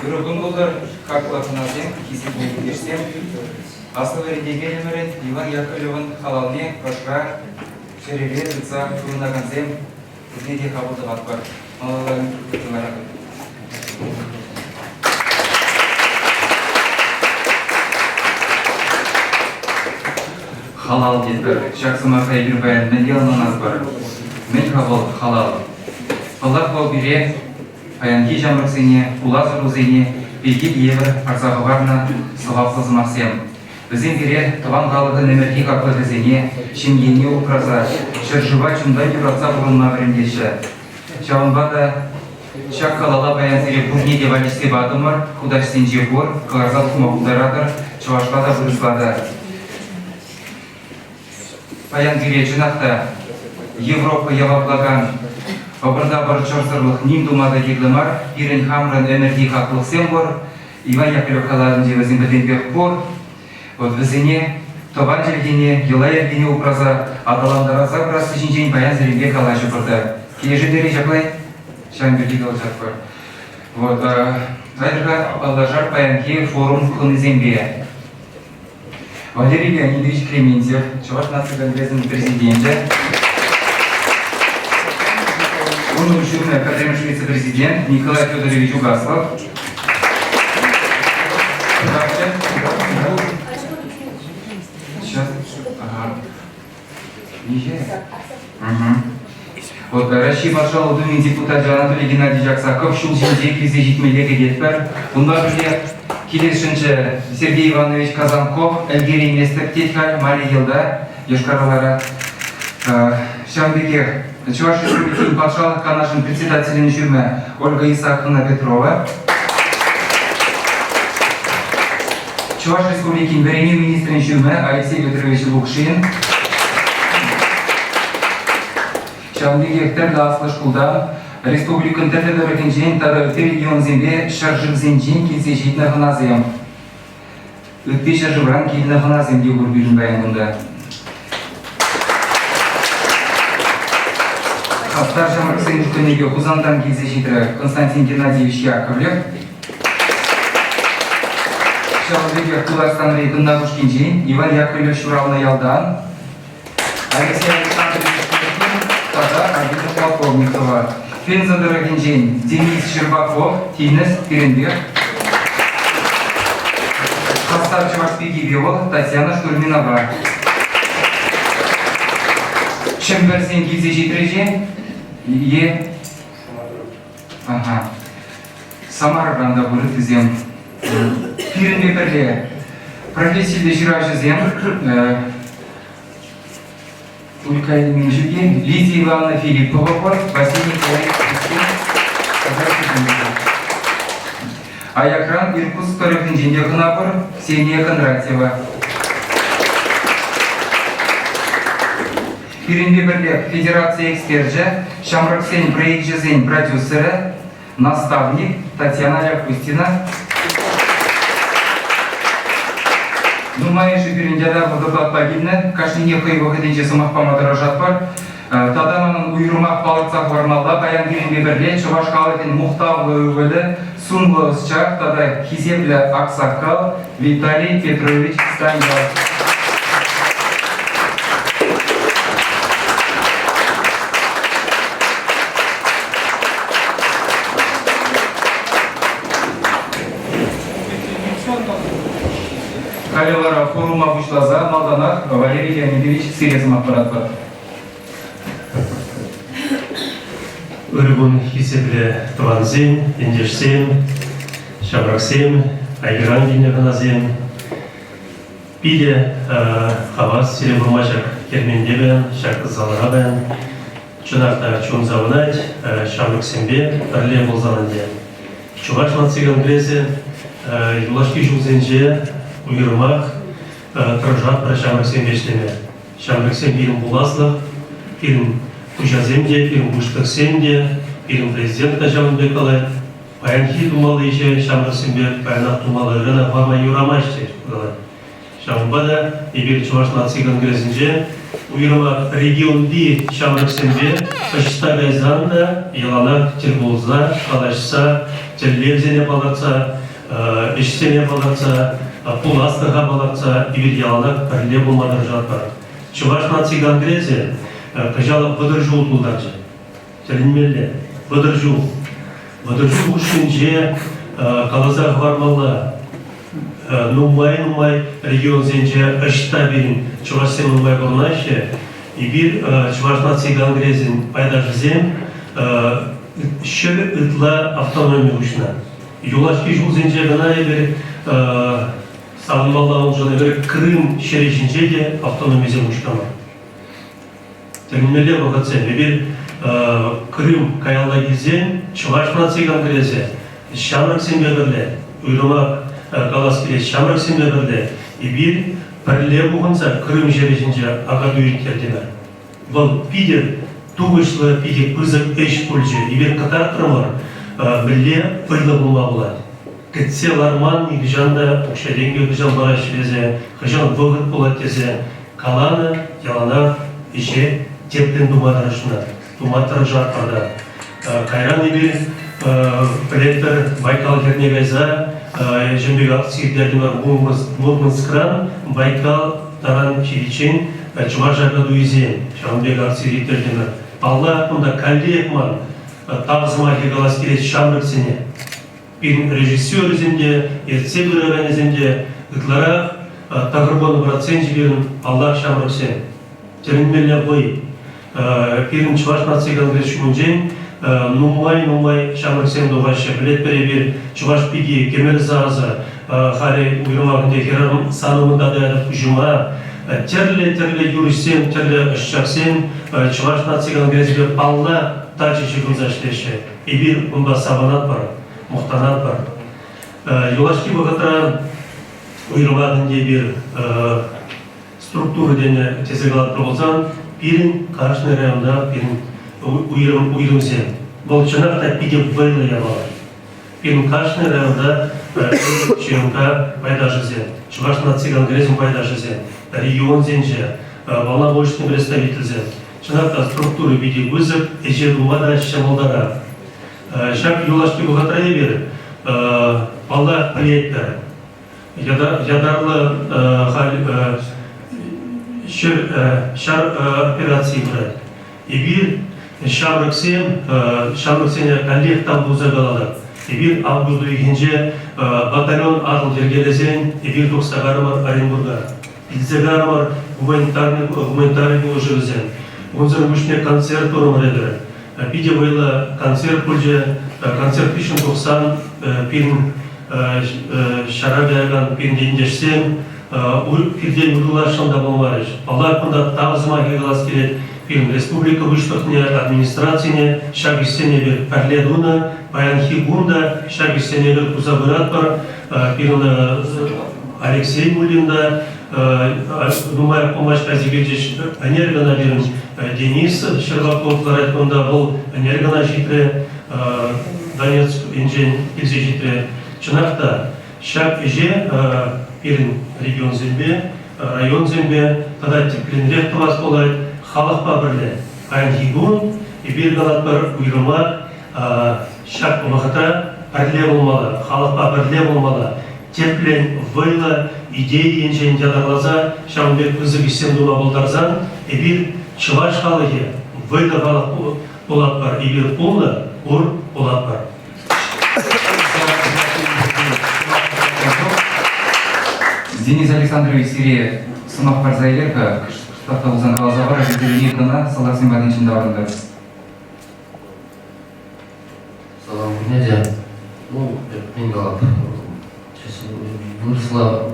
Юргунбулдар, как латыназем, кисетмен берсем, асылы дегелемерен, Иван Яковлевын халалне, кашка, шереле, рыца, курынагансем, күзмеде қабылдығат бар. Малаларын күтімарады. Халал детер, шақсыма қайбір баянмен елнан аз бар. Мен қабыл халал. Аллах бол бире, аянги жамырсыне, улазыр узыне, бейгет евір арзағыварна сылапсыз мақсем. Бізден бире тұған қалығы нөмірге қақлы бізіне, шемгенне ұпраза, шыржыва чымдай юратса бұрынма біріндеші. Шауынбада шақ қалала баянсыре бұғне девалісте бадымыр, құдашсен жепор, қыларзал құмағылдарадыр, чывашқада бұрызбады. Паян бире жинақта Европа яваплаган Обырда бір чорсырлық ним думада еглімар, ирен хамрын өмірді қақлық сен бор, Иван Яковлев қаларын жевізін білден бек бор. Вот візіне, тобан желгене, ела ергене ұпраза, адаландараза бұрасы жинжен баян зірінбе қала жүпырды. Кележі дәрі жаплай, шаң бірді қал жатпыр. Вот, айдырға алажар баянке форум құнызембе. Валерий Леонидович Клементьев, Чуваш нации конгрессінің президенті. Он учебный академический вице-президент Николай Федорович Угаслов. Сейчас. Ага. Вот Россия маршал Думин депутат Анатолий Геннадьевич Аксаков, Шулжинде, Кизе Житмелеге Детпер. Bunlar birlikte Kilişince Сергей Иванович Казанков, Эльгерий Местер Тетхаль, Мария Елда, Йошкар-Олара. Шамбеге Чуваш Республики Патшалық Канашын председателін жүрмі Ольга Исааковна Петрова. Чуваш Республики Берене министрін жүрмі Алексей Петрович Лукшин. Шамбеге Тәрлі Аслы Шкулдан Республикын Тәрлі Дөрекенжен Тары регион зембе Шаржық Зенжен келсе жетіні ғыназем. Өтпе Шаржығыран келіні ғыназем де көрбелін баянында. Астар Жамырксын жүктенеге Хузандан келсе жетірі Константин Геннадьевич Яковлев. Шалбеге Куларстан рейдында Мушкинжин, Иван Яковлев Шурална Ялдан. Алексей Александрович Киркин, Тада Агита Полковникова. Фенза Дорогинжин, Денис Щербаков, Тинес Перенбек. Хастар Чувашпеги Вевол, Татьяна Штурминова. Шемберсен келсе жетірі Е. Ага. Самарранда бұры тізем. Пирінде бірле. Профессиялы жыра жүзем. Улькайлы мен жүген. Лидия Ивановна Филиппова, Василий Николаевич Кристин. Аякран Иркутск Торевдің женде ғынапыр. Ксения Кондратьева. Пирінде бірле Федерация эксперджа, Шамраксен проект жизнь продюсера, наставник Татьяна Ляпустина. Думаешь, пирінде да бұдырдат пагидны, кашнине қойбы ғыденче сымақ памадыра жатпар. Таданын уйрымақ балықсақ варналда, баян пирінде бірле, Чуваш қалыден мұқтавлы өвілі, Сунглы ұсчақ, тада Хизеплі Аксакал, Виталий Петрович Станьгал. Калелара форума Бушлаза, Малданах, Валерий Леонидович Сирезм аппарат бар. Өргін хисепле Туанзем, Индешсем, Шамраксем, Айгран Генерганазем. Пиде Хавас Серебрумачак Кермендебен, Шакызаларабен, Чунарта Чунзавнать, Шамраксембе, Парле Болзаланде. Чуваш нациган Грезе, Юлашки Жузенже, Уйрымақ, Тұржат бір Шамраксем бешлеме. Шамраксем бірін Буласлық, бірін Кужаземде, бірін Буштықсемде, бірін президент Жамынбекалы, Паянхи думал еще шамрасимбе, паянах думал рына форма юрамаште. Шамбада и бир чуваш нации конгрессинже уйрама регионди шамрасимбе пашта занда ялана терболза калашса телевизионе балатса иштене балатса пуластыга балатса и бир ялана парле булмадар жатпар. Чуваш нации конгрессе кажала выдержу тулдарчы. Телинмелле выдержу. Выдержу ушинже калаза вармалла. Нумай регион зенже ашта бирин чувашсен нумай горнаше и бир чуваш нации конгрессин пайда жизем шер ытла автономия ушна. Юлашки жул зенже гана бир салмалла уже бир Крым шережинже де автономия зем ушкама. Терминеле богатсе бир Крым каялла гизен чуваш нации конгрессе шамрак семберле уйрумак Галаскеле шамрак семберле и бир парле бугунса Крым жережинже агадуин кердемер. Бұл пидер тугышлы пиде пызык эш пульже и бир катар кырмар биле пыйлы булма булат. Кетсе ларман и гжанда укшеренге гжан бараш лезе гжан вогыт булат тезе каланы ялана ише теплен думадарышына думатыр жатпарда. Кайран и бир Плеттер Байкал Кернегайза Жембек акциялердер Мурманскран Байкал Таран Чиричен Чувашия Гадуизен Жембек акциялердер Алла мында Калдиекман Табызма Хегалас Келес Шамрыксене Пин режиссер изенде Ерце бираган изенде Гытлара Тагырбоны процент жиберін Алла Шамрыксен Теринмелне бой Пин Чуваш нации конгресс шумунжен Нумай шамрыксен дугаше билет перебир чуваш пиги кемер зааза харе уйрумагынде херам санымында да жума терле юрисен терле ышчаксен чуваш нации конгрессге алла тачи чыгылзаштеше и бир унда сабанат бар мухтанат бар юлашки богатра уйрумагынде бир структура дене тезегалат болсаң пирин кашны районда пирин уйрымсен. Бұл чынақта пиде вайлы ябала. Пирин кашны районда чыйынка пайда жизен. Чуваш нации конгрессин пайда жизен. Регион зенже, волнобойшный представительзен. Чынақта структуры биде вызып, эже думада шамалдара. Шак юлашки бұғатра ебер, алла приеттер. Ядарлы шар операции брать. И бир Шамрыксен коллег там буза галада. И бир август игинже батальон атыл жергелесен, и бир токстагармар Оренбурга. Илзегармар гуманитарный положилзен. Унзер вышне концерт урмредер. Пиде бойла концерт пульже, концерт пишен 90 пин шарабияган пин дендешсен, пирден удулашында болмарыш. Аллах кунда табызма гегалас келет. Пирин республика выштохне администрацияне шагистене бир парледуна, паянхи гунда шагистене бир кузабыратпар, пирин Алексей Мулинда, думаю, помощь казибеджиш энергона бирин Денис Щербаков ларайтконда был энергона житре, Донецк инжен илзе житре. Чынакта шаг иже пирин регион зембе, район зембе, тогда тепленрек вас болайт. Халықпа бірле айнхигун и биргалатпар уйрыма шак ұлығыта бірле болмалы, халықпа бірле болмалы, теплен вайла идея енжен жадарлаза шамбек кызы кистен дума болдарзан и бир чываш халығы вайла халық болатпар и бир полны ур болатпар. Денис Александрович Сирия Сымақ Парзайлерка Штата Узан Қалзавара жүзі екіна саларсын бәдіншінде орындар. Салам, Геннадия. Ну, Пингалап сейчас выросла,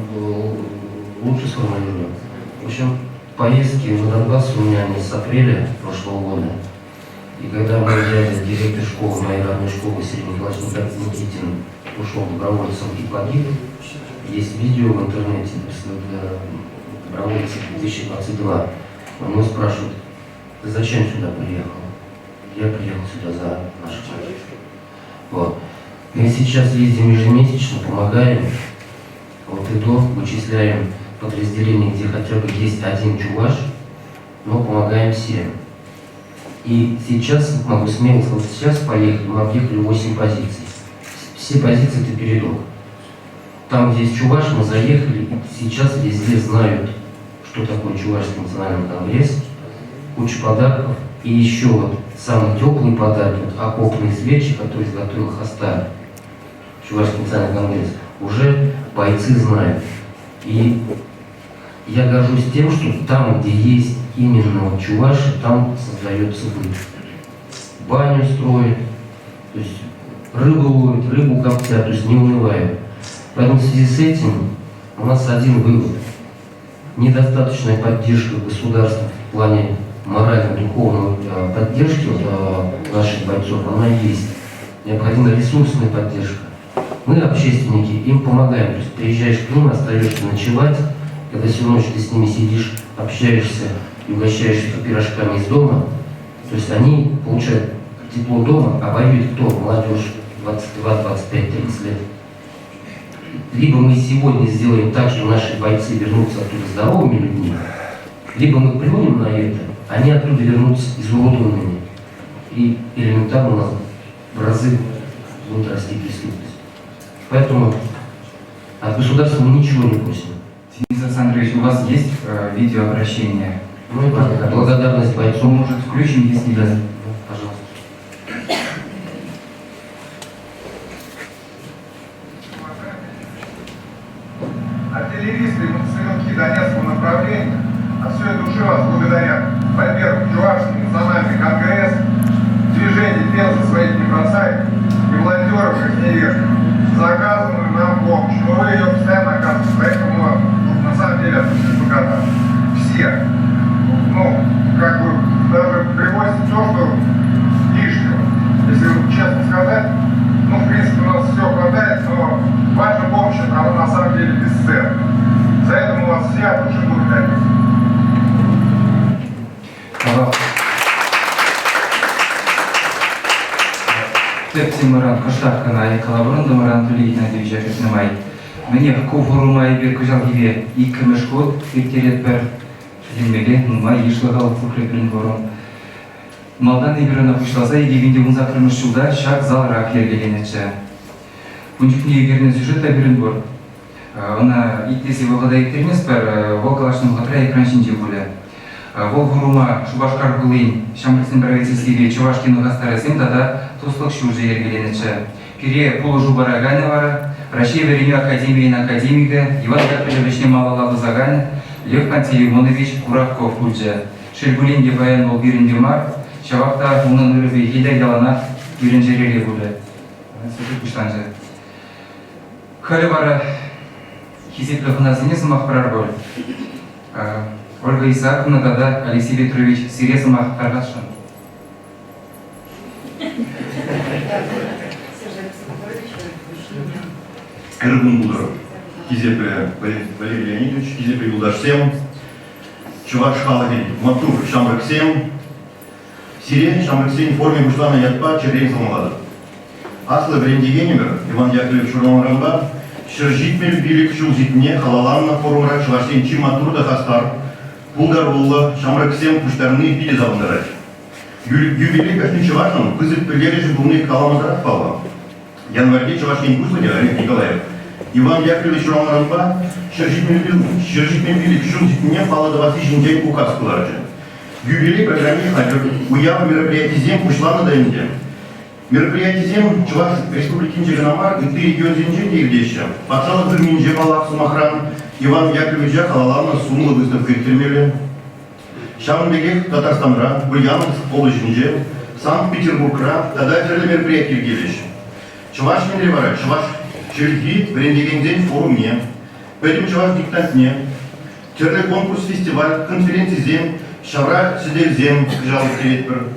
лучше сформулирую. В общем, поездки на Донбасс у меня не с апреля прошлого года. И когда мой дядя, директор школы, моей родной школы, Сергей Николаевич Никитин, ушел добровольцем и погиб, есть видео в интернете, добровольцы 2022. Он меня спрашивает: ты зачем сюда приехал? Я приехал сюда за наш человек. Вот. Мы сейчас ездим ежемесячно, помогаем, вот и до вычисляем подразделения, где хотя бы есть один чуваш, но помогаем всем. И сейчас, могу смело сказать, сейчас поехали, мы объехали 8 позиций. Все позиции это передок. Там, где есть чуваш, мы заехали, и сейчас везде знают, что такое Чувашский национальный конгресс, куча подарков. И еще вот самый теплый подарок, вот окопные свечи, которые изготовил Хастар, Чувашский национальный конгресс, уже бойцы знают. И я горжусь тем, что там, где есть именно вот чуваши, там создается быт. Баню строят, то есть рыбу ловят, рыбу коптят, то есть не унывают. Поэтому в связи с этим у нас один вывод. Недостаточная поддержка государства в плане морально-духовной поддержки наших бойцов, она есть. Необходима ресурсная поддержка. Мы, общественники, им помогаем. То есть приезжаешь к ним, остаешься ночевать, когда всю ночь ты с ними сидишь, общаешься и угощаешься пирожками из дома. То есть они получают тепло дома, а воюет кто? Молодежь 22, 25, 30 лет. Либо мы сегодня сделаем так, что наши бойцы вернутся оттуда здоровыми людьми, либо мы плюнем на это, они оттуда вернутся изуродованными. И элементарно у нас в разы будут расти преступность. Поэтому от государства мы ничего не просим. Денис Александрович, у вас есть видеообращение? Ну, это благодарность бойцам. Может, включим, если есть? Пожалуйста. Артиллеристы и мотострелки Донецкого направления от всей души вас благодарят. Во-первых, Чувашский национальный конгресс, движение Пенза своих не бросает и волонтеров их невежных за оказанную нам помощь. Но вы ее постоянно оказываете, поэтому мы на самом деле от души благодарны. Все. Ну, как бы даже привозите то, что лишнего. Если честно сказать, ну, в принципе, у нас все хватает, но ваша помощь, она на самом деле бесценна. За это мы вас все от души благодарим. Тепсимуран Коштавкана и Калабрунда Муран Тулейна Дивижак Исмай. Мне в Ковурумай Биркужал Гиве и Камешкот, Фиктерет Пер Шединмеге, Мумай Ишлагал Фукреприн Ворон. Малдан Играна Пушлаза и Гивинди Унзакрымыш Шуда, Шак Зал Рак Ергеленече. Пунчукни Игерный сюжет Абиринбор. Она, если вы владаете Термеспер, Волгалашным Латра и Кранчинди Гуля. Волгурума Шубашкар Гулин, Шамриксин правительстве Чувашкину Гастарасим, тогда Туслок Шужи Ергеленече. Кире Пулужу Бараганевара, Россия Вереню Академии на Академика, Иван Яковлевич Малаладу Загане, Лев Пантелеймонович Куравков Куджа, Шельгулин Гебаян Волбирин Дюмар, Шавахта Унан Рыви Хидай Галанат, Юринджерели Гуля. Сюжет Пуштанже. Халивара Хизиплев Назинесмах Прарболь. Ольга Исааковна, тогда Алексей Петрович Сиресмах Каргашин. Эргун Будров, Кизепе Валерий Леонидович, Кизепе Юлдаш Сем, Чуваш Халагин, Матур Шамрак Сем, Сирень Шамрак Сем в форме Буштана Ятпа, Чердень Салмалада. Аслы Бренди Генемер, Иван Яковлевич Шурман Рамба, Шержитмель Билик Шулзитне, Халаланна Форумра, Швашин Чи Матур Дахастар, Булгарулла, Шамрак Сем, Пуштарны, Пили Завандарать. Юбилей Кашни Чувашин, Кызык Пелережи Бумных Каламазарат Павла. Январьде Чувашкин Кузлыня, Олег Николаев. Иван Яковлевич Романба, Шержитмель Билик Шулзитне, Пала 20 день указ Куларджи. Юбилей программе Хабер, уява мероприятий Зем, Пушлана Дайнде. Мероприятие Зем, Чуваш Республики Нжегнамар, и 3 регион Зенджи Игдеща. Пацалов Зерминже, Палах, Сумахран, Иван Яковлевич Халалана, Сумла, выставка Иртельмеле. Шамбегех, Татарстанра, Ульяновск, Полыжинже, Санкт-Петербургра, тогда это мероприятие Игдеща. Чуваш Мендревара, Чуваш Черги, Брендигендень, форумне. Поэтому Чуваш диктантне. Терле конкурс, фестиваль, конференции Зем, Шавра Сидель Зем, Жал Креветпер.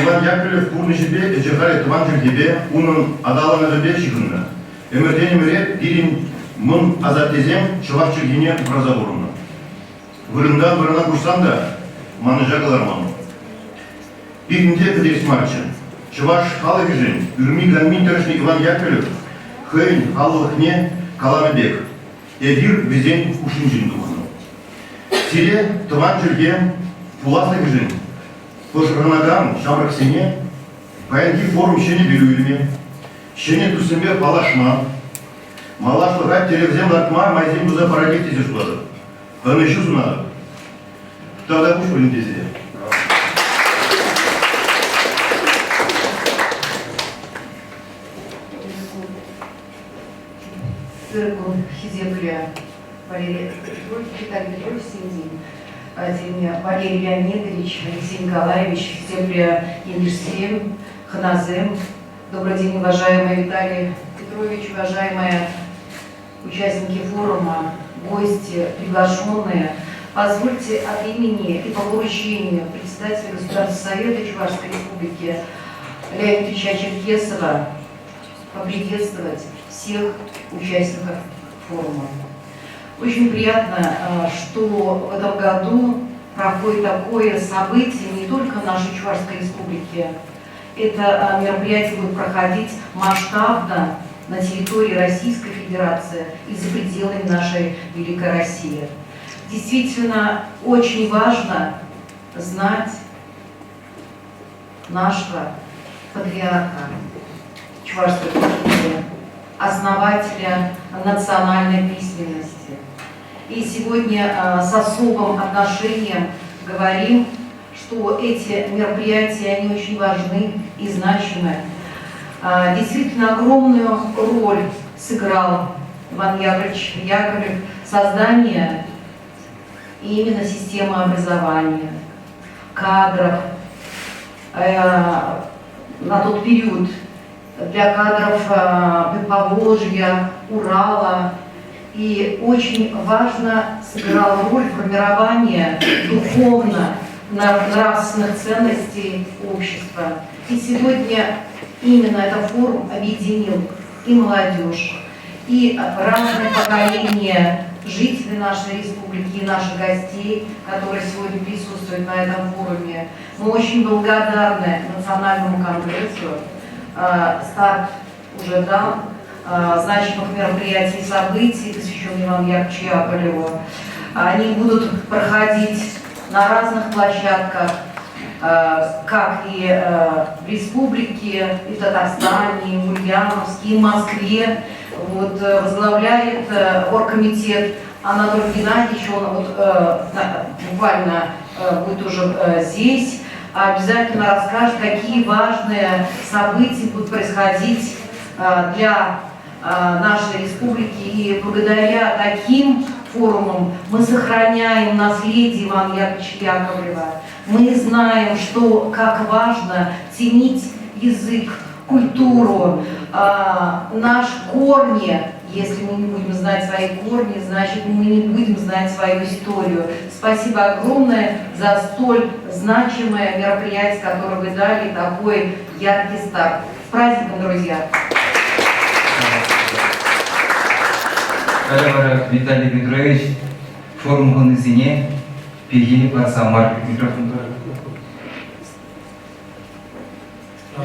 Иван Яковлев, Пурны Жебе, Эджихали Туван Жергебе, Унун Адала Назабе Шихунна. Эмердени Мерет, Дирин Мун Азатезем, Чуваш Чергине, Бразаворуна. Вырындан Вырына Курсанда, Маныжа Галарман. Пикнде Кадерис Марча. Чуваш халық жин, үрми ганмин төрішні Иван Яковлев, хейн халықне каланыбек. Эдир везен ушин жин духну. Сире тыван жүрген пуласлық жин. Пошырнаган шамрак сене, паянги форум шене белуйлме, шене тусымбе палашма, малашлыға телевизем латма, майзем буза парадик тезеш болады. Панышу сунады. Тогда пусть полинтезия. Циркун Хизепля Валерий Виталий Петрович Синдин, Валерий Леонидович, Алексей Николаевич, Хизепля Ендерсем, Ханазем. Добрый день, уважаемый Виталий Петрович, уважаемые участники форума, гости, приглашенные. Позвольте от имени и по поручению председателя Государственного совета Чувашской республики Леонида Ильича Черкесова поприветствовать всех участников форума. Очень приятно, что в этом году проходит такое событие не только в нашей Чувашской республике. Это мероприятие будет проходить масштабно на территории Российской Федерации и за пределами нашей великой России. Действительно, очень важно знать нашего патриарха Чувашской культуры, основателя национальной письменности. И сегодня с особым отношением говорим, что эти мероприятия, они очень важны и значимы. Действительно, огромную роль сыграл Иван Яковлевич Яковлев в создании именно системы образования, кадров. На тот период для кадров Поволжья, Урала. И очень важно сыграл роль формирования духовно-нравственных ценностей общества. И сегодня именно этот форум объединил и молодежь, и разные поколения жителей нашей республики, и наших гостей, которые сегодня присутствуют на этом форуме. Мы очень благодарны Национальному конгрессу. Старт уже дан, значимых мероприятий и событий, посвященных Ивану Яковлевичу Яковлеву. Они будут проходить на разных площадках, как и в республике, и в Татарстане, и в Ульяновске, и в Москве. Вот, возглавляет оргкомитет Анатолий Геннадьевич, он вот, буквально будет уже здесь. Обязательно расскажет, какие важные события будут происходить для нашей республики. И благодаря таким форумам мы сохраняем наследие Ивана Яковлевича Яковлева. Мы знаем, что как важно ценить язык, культуру, наши корни. Если мы не будем знать свои корни, значит мы не будем знать свою историю. Спасибо огромное за столь значимое мероприятие, которое вы дали, такой яркий старт. С праздником, друзья! Виталий Петрович, форум Гонызине, Пегили Парсамар, микрофон тоже.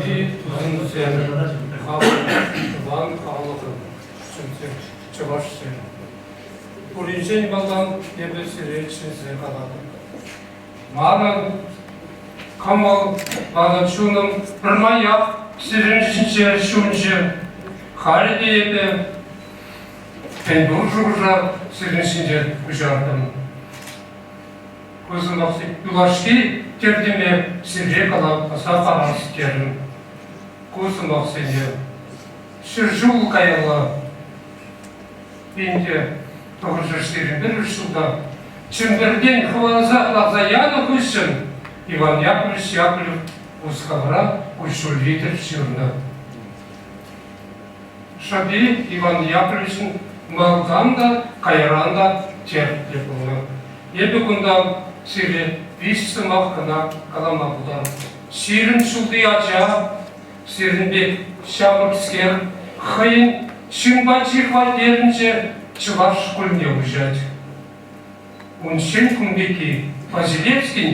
И Ван Халлахов, Чувашия. Уринжен балдан ебеси речницы калады. Мана камал бана чуным бірмаяқ сиреншінше шунше хариде ебе пен жужа сиреншінше ұжардым. Көзім бақсы юлашки тердеме сирре калап аса қарасы терім. Көзім бақсы не шыржул каялы пенде 941 жылда Чемберден хвалаза лазаяна күшін Иван Яковлевич Яковлев Ускавра ушул литр шырны. Шаби Иван Яковлевичін малганда, кайранда терпілі бұлны. Ебі күндан сире вишісі маққына каламағыдан. Сирін шулды ача, сирін бек шамырскер, хайын шыңба чихвал дерінше Чуваш күліне ұжад. Уншен күнбеки Фазилевский,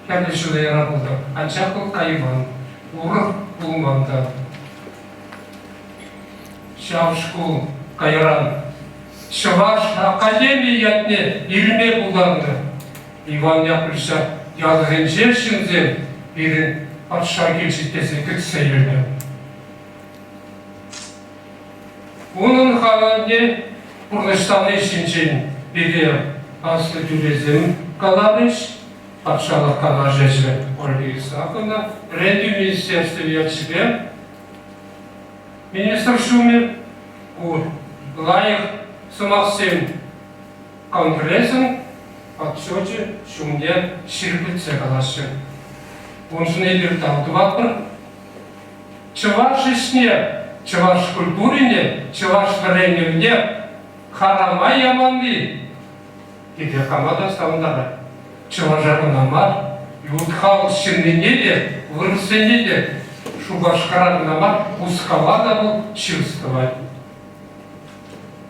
кәді жылы яра болды, анчақыл қайван. урық болманда. Шавшку Кайран. Чуваш академиятне илме булданды. Иван Яковлевича язгын жершинзе бирин патша келшитесе кітсе елді. Onun halinde Kurdistan'ı için biri aslı düzeyim kalanış, parçalık kalajeci olabilirse hakkında Rendi Ministerstvu yatışıda Minister Şumir o layık sınaksın kongresin atışıcı Şum'da şirketse kalaşı. Onun nedir tanıtı var? Çavaş işine Чуваш культурине, чуваш вареньевне харама яманды. Иде хамада саундара. Чувашарынамар, юдхал шиннеде, вырсенеде, шубашкаранамар ускавада был чувствовать.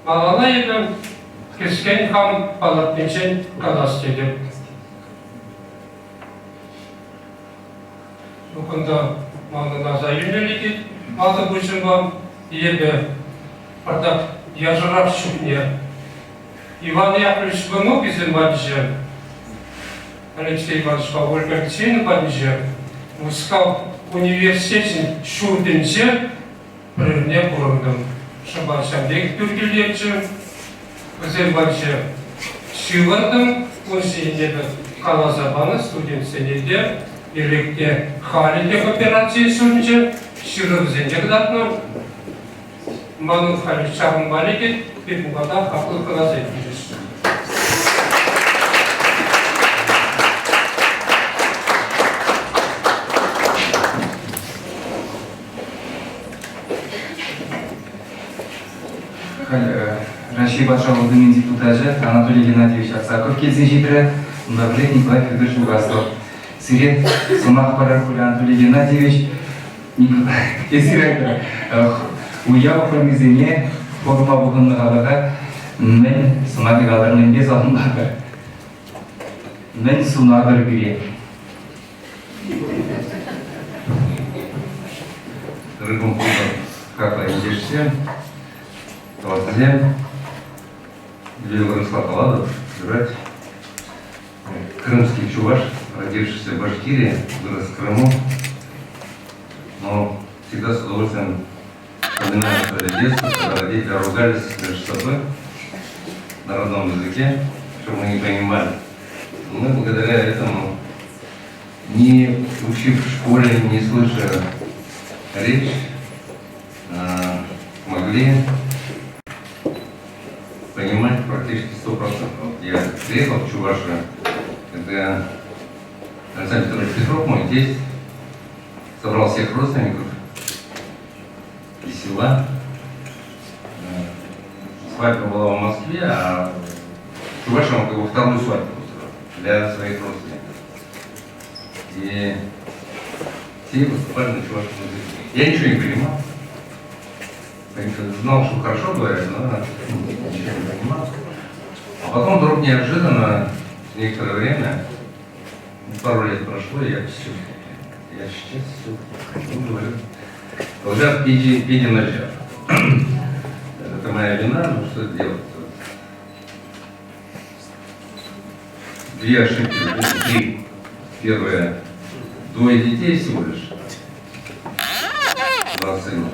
Малана едем, кескен хам палатничен кадастеде. Нукында малына заюнеликит, Маза Бучинбам, Ебе, Пардак, Яжарав Шупне. Иван Яковлевич Быну bizim Бадже, Алексей Иванович Павлович Алексеевич Бадже, Мускал университетин Шурденче, Прырне Бургдым, Шабашандек Түркелече, bizim Бадже, Шивардым, он сенеде Калазабаны студент сенеде, Birlikte Halide Kooperasyonu sununca Şırık Zence'den Manuf Halil Şahın Malik'e bir bu kadar haklı kılaz etmişiz. Россия Батшалыгының депутаты Анатолий Геннадьевич Аксаков келсеншетірі, Мдавлет Николай Федорович Угастов. Сирет Сумах Паракуля Анатолий Геннадьевич Есирайдыр. Уяу промизене форма бұғынны қалаға мен Сумаки қаларының без алындағы. Мен Сунадыр бире. Рыгом путом, как идешься, Талатзем, Владислав Аладов, играть. Крымский чуваш, родившийся в Башкирии, вырос в Крыму, но всегда с удовольствием вспоминаю свое детство, когда родители ругались между собой на родном языке, что мы не понимали. И мы благодаря этому, не учив в школе, не слыша речь, могли понимать практически 100%. Я приехал в Чувашию, когда Александр Петрович Петров, мой тесть, собрал всех родственников из села. Свадьба была в Москве, а в Чувашии он как бы вторую свадьбу устроил для своих родственников. И все выступали на чувашском языке. Я ничего не понимал. Знал, что хорошо говорят, но ничего не понимал. А потом вдруг неожиданно, некоторое время, пару лет прошло, и я сейчас все говорю. Лжав пиди нажав. Это моя вина, но что делать? Две ошибки, три. Первое, двое детей всего лишь. 2 сына.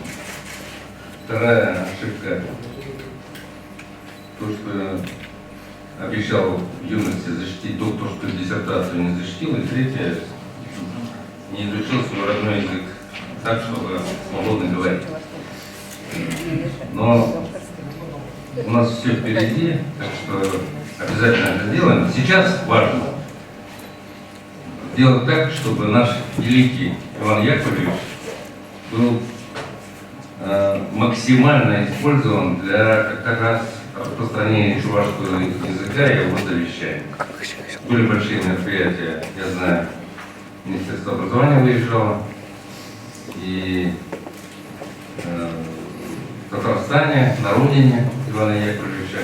Вторая ошибка, то, что обещал в юности защитить докторскую диссертацию, не защитил. И третье, не изучил свой родной язык так, чтобы свободно говорить. Но у нас все впереди, так что обязательно это сделаем. Сейчас важно сделать так, чтобы наш великий Иван Яковлевич был максимально использован для как раз распространения чувашского языка и его завещания. Были большие мероприятия, я знаю, Министерство образования выезжало, и в Татарстане, на родине Ивана Яковлевича,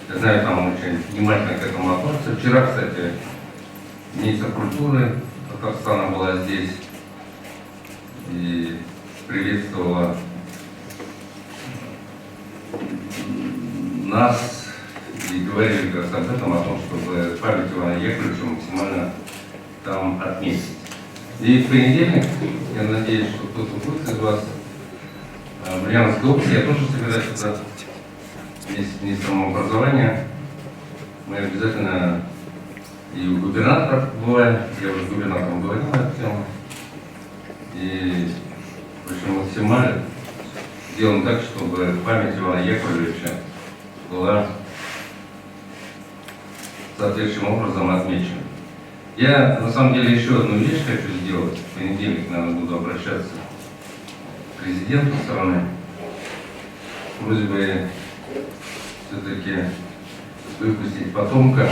я знаю, там очень внимательно к этому относятся. Вчера, кстати, министр культуры Татарстана была здесь. и приветствовала нас и говорили как раз об этом, о том, чтобы память Ивана Яковлевича максимально там отметить. И в понедельник, я надеюсь, что кто-то будет из вас в Ульяновской области, я тоже собираюсь туда, есть министром образования. Мы обязательно и у губернатора бываем, я уже с губернатором говорил на эту тему. И, в общем, максимально сделаем так, чтобы память Ивана Яковлевича была соответствующим образом отмечена. Я, на самом деле, еще одну вещь хочу сделать. В понедельник, наверное, буду обращаться к президенту страны с просьбой все-таки выпустить потомка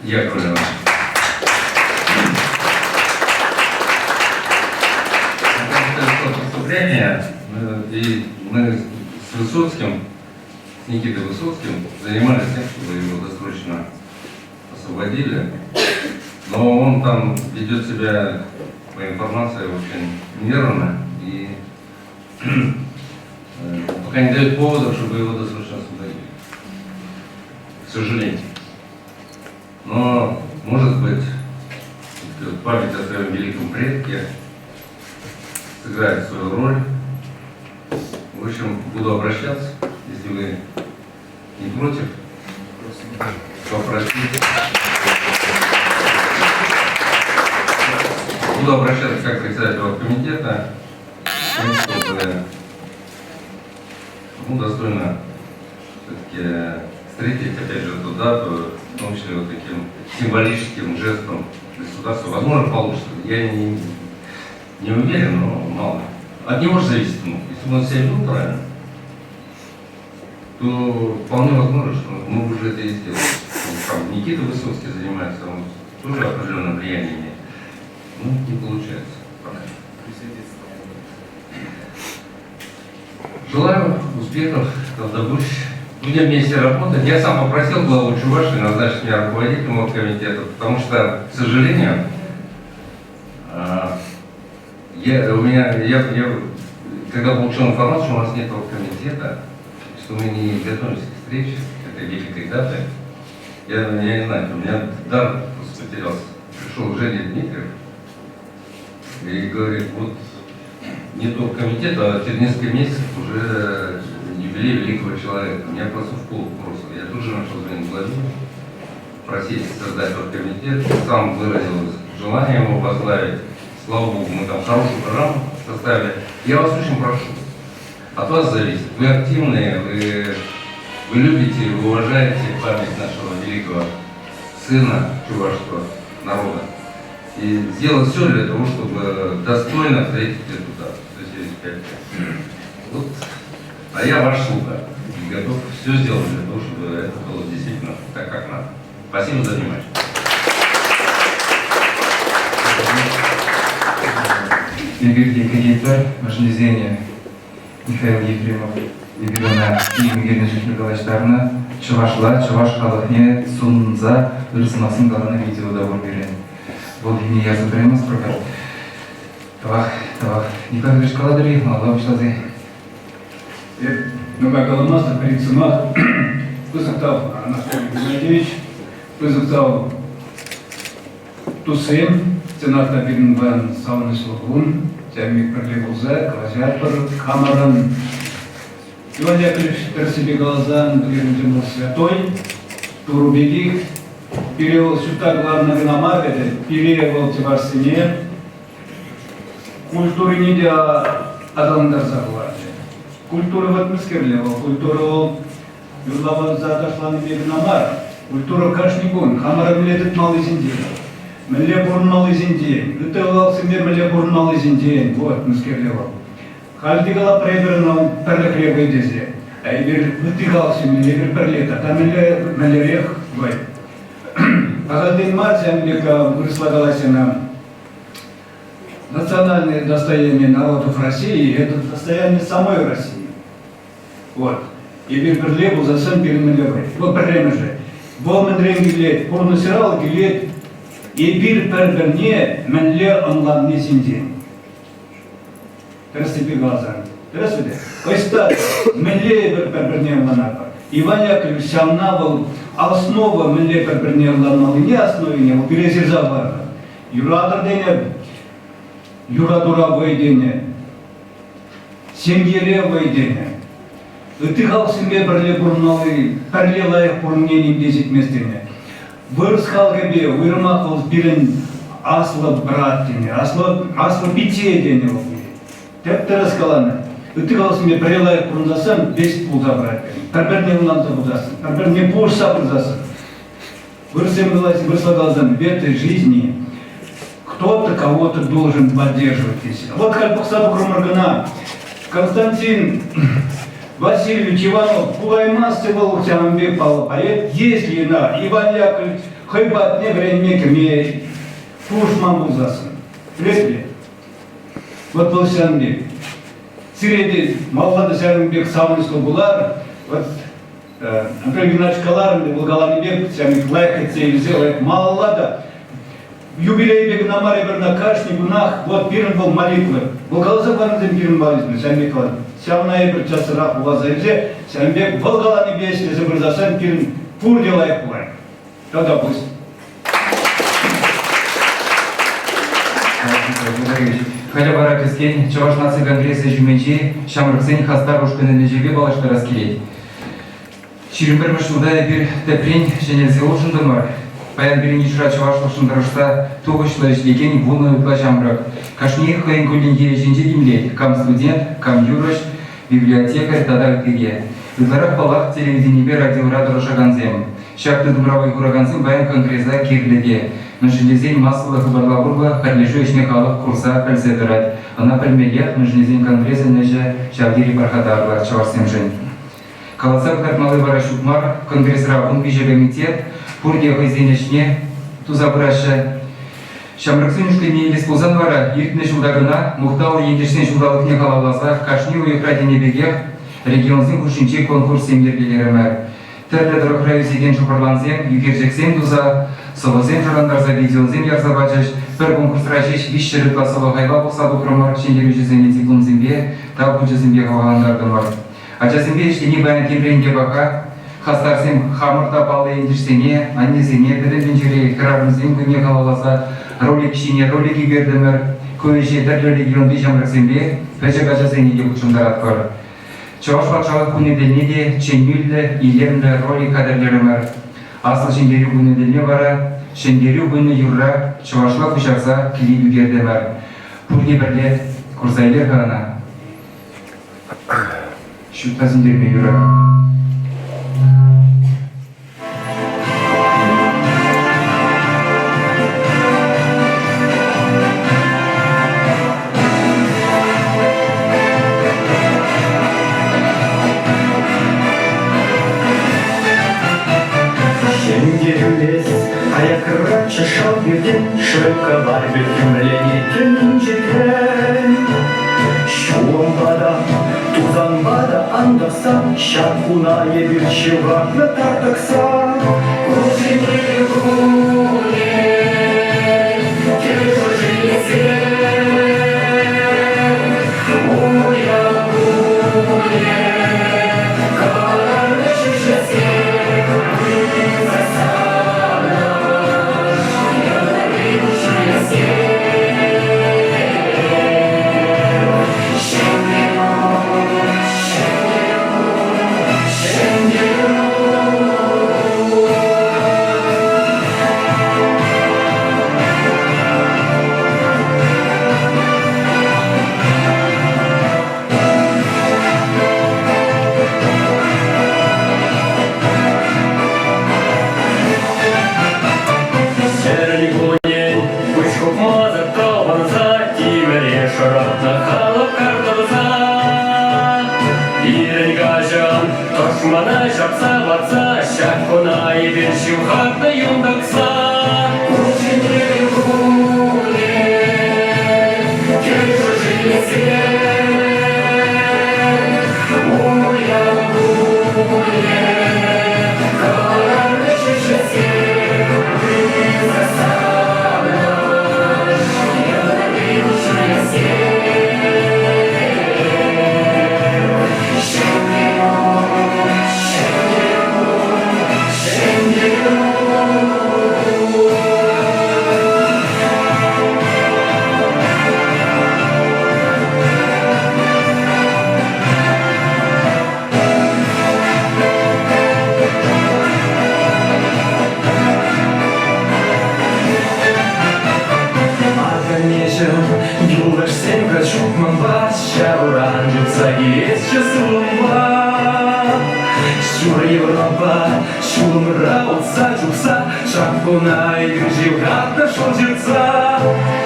Яковлева. Преступление, и мы с Высоцким, с Никитой Высоцким занимались тем, чтобы его досрочно освободили. Но он там ведет себя, по информации, очень нервно и пока не дает поводов, чтобы его досрочно освободили. К сожалению. Но, может быть, память о своем великом предке сыграет свою роль. В общем, буду обращаться, если вы не против, попросить. Буду обращаться как председатель комитета, чтобы достойно все-таки встретить, опять же, эту дату, в том числе вот таким символическим жестом государства. Возможно, получится. Я не уверен, но мало. От него же зависит. Если он себя вел правильно, то вполне возможно, что мы уже это и сделали. Там Никита Высоцкий занимается, он тоже определенное влияние имеет. Ну, не получается. Желаю успехов, добусь. Будем вместе работать. Я сам попросил главу Чувашии назначить меня руководителем этого комитета, потому что, к сожалению, когда получил информацию, что у нас нет комитета, что мы не готовимся к встрече этой великой даты, я не знаю, у меня дар просто потерялся. Пришел Женя Дмитриев и говорит, вот не только комитет, а через несколько месяцев уже юбилей великого человека. Меня просто в пол бросил. Я тут же начал звонить Владимиру, просить создать этот комитет. Сам выразил желание его возглавить. Слава Богу, мы там хорошую программу составили. Я вас очень прошу. От вас зависит. Вы активные, вы любите и уважаете память нашего великого сына чувашского народа. И сделать все для того, чтобы достойно встретить эту дату. То есть через 5 лет. Вот. А я ваш слуга. И готов все сделать для того, чтобы это было действительно так, как надо. Спасибо за внимание. Игорь Кредитор, Машнезение, Михаил Ефремов, Ебелена и Евгений Николаевичтарна, Чувашла, Чуваш Халахне, Сунза, Рысымасын Галана видео добор берем. Вот не я заберем прокат. Тавах, Николай Ильич Каладри, Аллах Ушлазы. Нога Галамаса, Принцимах, Пызыктал Анатолий Геннадьевич, Пызыктал Тусым, Ценахта Бирнбан Сауны Слугун, Тямик Пролегуза, Квазиатор, Камаран, Иван Яковлевич Персиби Галазан, Блин Святой, Турубеги, перевел сюда главного виномага, перевел Тиварсине, культуры нидя Адандар Захват. Культура в атмосферлева, культура юрлава заташланы бегнамар, культура кашнигун, хамара билетит малый зиндин, мэле бурн малый зиндин, ütелался мир мэле бурн малый зиндин, вот атмосферлева. Хальдигала преберна перлехрега дезе, а ибир вытыгался мэле ибир перлета, там мэле рех, вот. Агадин Марти Америка выслагалась на национальное достояние народов России, это достояние самой России. Вот. И бирберле был за сам перемелевой. Вот проблема же. Был мандрен гилет, порносирал гилет, и bir-birine mənlə anlamını zindin. Здравствуйте, Глазан. Здравствуйте. Oysa milli bir-birine anlamlar. Иван Яковлевич Сямнавал основа milli bir-birine anlamları ne основе не? Bu bir ezirza var. Yuradır dene, yuradura boy dene, sengere boy dene. Итых алсынбе бірле бұрыналы, пәрле лайық бұрынген емде жетместіне. Вырыс халгебе, вырма қылыз бірін аслы брат дене, аслы бите дене ол. Тәпті раскаланы. Итых алсынбе бірле лайық бұрындасан, 5 пулда брат дене. Пәрбірне ұнанты бұдасын, пәрбірне борса бұрдасын. Вырысем былайсы, вырысла глазами, в этой жизни кто-то кого-то должен поддерживать. Вот как Бухсабу Крумаргана, Константин Васильевич Иванов, Пулаймасты был Тямбек Павел поэт, если на Иван Яковлевич Хайбат не время кеме Пушман Бузасын. Вряд вот был Сянбек. Среди Маллада Сянбек Самыслу Булар, вот Андрей Геннадьевич Каларин, Булгаланбек, Сянбек Лайка Цейлзел, Маллада. Юбилей бег на маре бер на кашни гунах, вот пирен был молитвы. Булгалаза барнзем пирен молитвы, Сянбек Каларин. Сявная бір часырақ була зайзе, Сәнбек Волгала небесіне забырзасан пирін пур делайық бұлай. Тогда пусть. Халя бара кіскен, Чаваш нации конгрессы жүменче, Шамрықсен хастар ұшқыны нәжебе балашты раскелет. 21 жылда бір тәпрен женелзе олшындымыр. Баян бірін ешіра Чавашлық шындырышта тоғышлы ішлеген вулны ұтла Шамрық. Кашни хлайын көлінге женже имлет, кам студент, кам юрыш, библиотекарь, тада үтеге. Үтларак балақ телевидениебе радиорадыры шаганзем. Шапты дұмравай хураганзем баян конгресса керліге. Нұшынезен массылы хыбарлабырға қарлешу ішіне қалық курса пәлседірат. Ана пәлмегер нұшынезен конгресса нәжі шавдері бархадарлар чаварсем жын. Каласак тартмалы бара шутмар, конгрессра он бежі комитет, пурге ғызенешне тузабырашы. Шамрықсын үшкіне елес болзан бара, ертіне жылдағына, мұқталы ендешсен жылдалықне қалалаза, кашни уйықрадене бегех, регионзен күшінче конкурс семдергелері мәр. Тәрлі дұрықрайызеген шұпырланзен, юкержексен дұза, солозен жырандарза видеонзен ярза бачыш, бір конкурсра жеш 5 шырытла соло ғайла болса бұқырмар, шендері жүзіне диплом зембе, тау күнчі зембе қалғандарды бар. Ача зембе іштені баян кемренге бақа, хастарсен хамырта балы ендешсене, аннезене, бідін бенжере, кірарымзен күне қалаласа, ролик ішіне ролики бердімір, көйше дәрлі регионды Шамрықсенбе, пәчі қачасене де құшындар атқыр. Чаваш патшалық күнеделіне де ченмілді, илемді ролик кадрлерімір. Асыл шендері күнеделіне бара, шендері күні юрра, чавашла күшарса клип үгердімір. Пұрге бірле курсайлер ғана. Шүттасын дерме юрра. Шашал бюллетень, шыркалар бюллетень, кенжеген. Шуым бада, тузан бада андаса, шакунае bir шывакны тартықса. Кужине гуле, кежужи сен, уя гуле, каларны шишесен, засана. Тошмана жапса батса, шакунай бен шивхатна юндакса. Кужине гуле, кежужи сен, уя гуле, каларны шишесен, засана. шауранжится есть часума. Шур Европа, шумра отца чупса, шапкуна и грижи хатта шожица.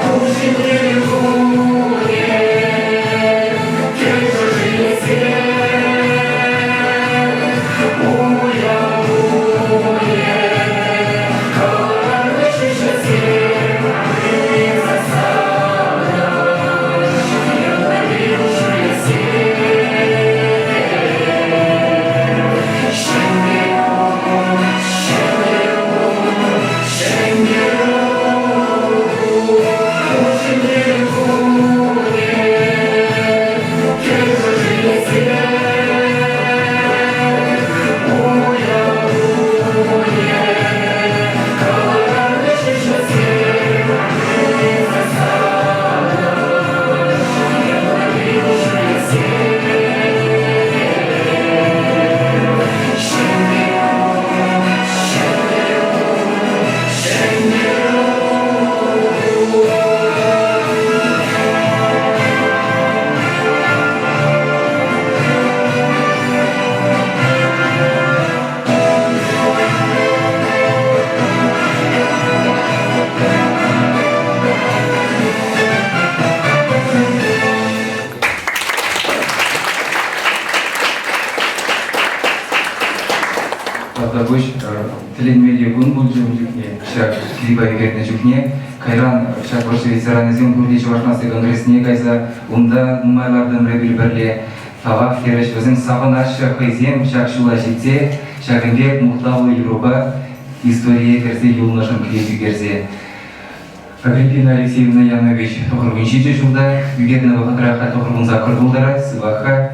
Куши не Теленмедиа гун булжым жүкне, шак клипа егетне жүкне, кайран шак прошлый ветеранызем гурде чувашнасы конгрессне кайса, унда нумайлардын ребил берле, тавак тереш өзің сағынаш хайзем шак шула жетсе, шагынбек мухтавы Европа история керсе юлнашын клипи керсе. Агриппина Алексеевна Янович Тохргунчичи жылда, Югетна Вахатраха Тохргунза Кыргулдара, Сываха,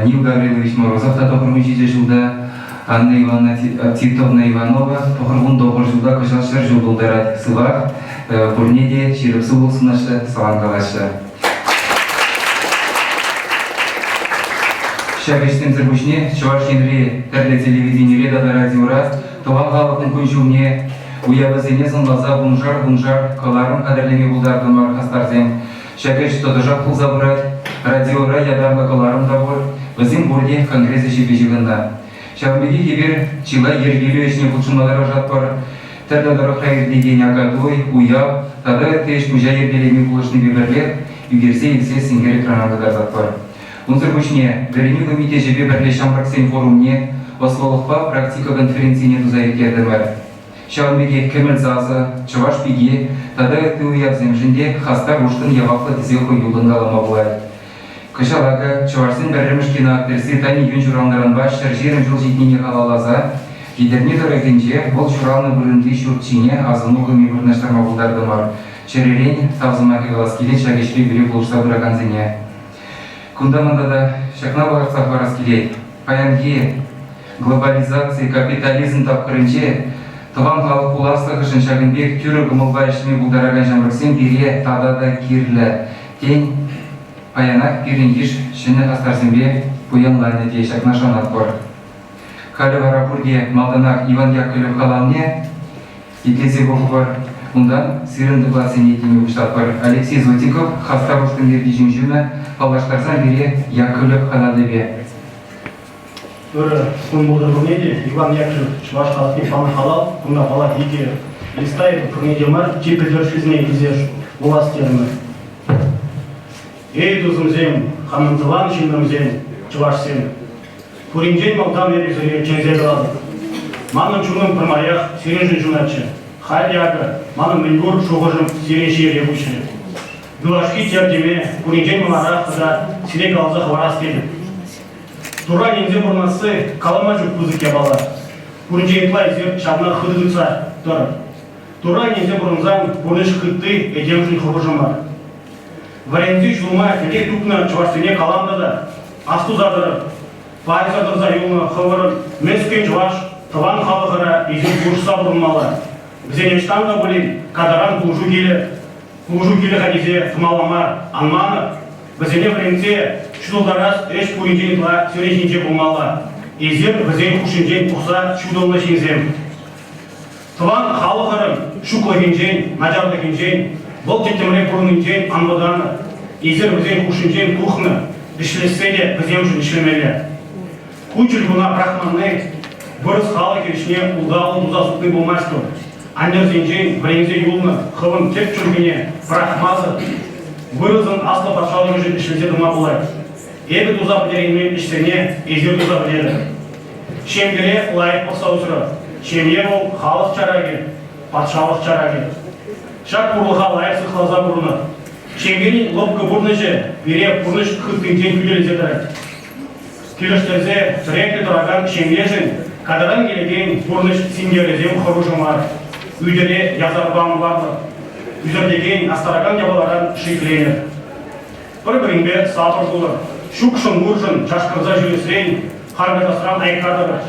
Нил Гаврилович Морозов Тохргунчичи жылда, Анна Ивановна Титовна Иванова, Тохргун Добр жылда Кышалшыр жылдылдара, Сывах, Бурнеде, Шерепсу Болсунашы, Салангалашы. Шагештен зіргушне, Чувашинре, тәрлі телевидениере да радиора, Туған халықын күншуне, Уябызене зынлаза бунжар, каларым қадірлеме бұлдардың марқастарзем. Шагеш тодыжақ пұл забырат, радиора ядарлы каларым да бұр, Візім бұрде конгрессы шепежігінда. Шағымбеге кебер чила ергелі өшіне бұлшымалары жатпар, тәрдадары қайырдеген ағатой, уяб, тады теш мүжа ергелеме бұлышны беберлер, үгерсе елсе сіңгер экрананғыда жатпар. Унзыр бүшіне, біріне комите жебе бірле Шамраксен форумне, Ослолықпа практика конференцияне тузайрекердімір. Шағымбеге кеміл зазы, чываш пиге, тады түйябзем жінде хастар ұштын явақлы тізеқы юлдың қалама бұлай. Кышалага чувашсын бәрімішкена актерсы тани юн журалнырын баш шаржерін жыл жетнене қалалаза, кедерне дөрекенже бұл журалны бұрынды шүртчине азынуғы мебірнаштарма бұлдардымар. Шеререн тавзыма кегалас келен шагешке біре бұлышса бұраганзыне. Күндамында да шақна бағарса барас келей. Паянге глобализация, капитализм тапқырынче, Туған халық бұластығы үшін Шағынбек түрі ғымылға ішіме бұлдараған Жамрыксен бере тадада керлі. Тен паянақ берінгеш шыны астарсынбе бұянлайны де шақна шанат бар. Калі Варапурге Малданақ Иван Яковлев қалалне, екезе бұғы бар. Ондан сырынды класын етеме бұштат бар. Алексей Зотиков, хастар ұшқын берді жіңжіні, палаштарсан бере Яковлев қалады бе. Бір күн болдыр күнеде, Иван Яковлев Чуваш халықтың паны халал, күнда пала еке листайды, күнеде мар, жепілдершізіне кезер властерімі. Ей дұзымзем, қанымтылан шындымзем, Чуваш сен. Көрінжен малтан вері зіре чензел алады. Маның чуным пырмаяқ, сирежін жунатшы. Хайди ағы, маның мүлгір шоғыжым сирежі ере бұшыны. Дұлашки тердеме, көрінжен мұнарақ да сирек алзық варас келі. Тура нензе бұрнасы қалама жүк бұзыке бала. Көрінжентлай зер шабна қыдығыца тұр. Тура нензе бұрынзан бұрныш қытты әдемжін қобыжымар. Варензи жулма келе түпні Чувашсыне қаламда да асту задырып, пайыза дұрза юлны қывырып, мескен Чуваш тыван қалығыра езін көршіса бұрынмалы. Бізенештан да білін кадаран күжу келі қадезе тымаламар, анманы. Бізене варензе чудолдарас реш көрінженітла сөрежінже болмалы. Езер бізен күшінжен тұқса чудолны жеңзем. Тыван қалығырым шуклы генжен, наджарды генжен, бұл тектемірек бұрынынжен анбаданы. Изер өзен кушинжен тухны, ишлесе де бізем үшін ішлемелі. Кучил гуна брахманны, бұрыс халы керішіне ұлдауын ұзасутны болмасты. Анер зенжен біреңзе юлны, қылын теп жүргене брахмазы, бұрызын аслы патшалық үшін ішлесе дұма болай. Ебі туза білерінмен ішсене, езер туза білері. Шемгере лайық болса ұсыры, шемге ол халық чараге, патшалық чараге. Шак бұрлыға лайық сықлаза бұрыны. Шемгені лопқы бұрныжы, бере бұрныш күттіңден күлелі зетірі. Келіштерзе сүректі тұраған шемгежін, кададан келеген бұрныш сингерезем құрушымар. Үйдере язар бағым барды. Үзірдеген астараған ябалардан шикленер. Бір-бірінбе сатыр болыр. Шукшын бұржын жашқырза жүресірен, қарбетасыран айқадырыр.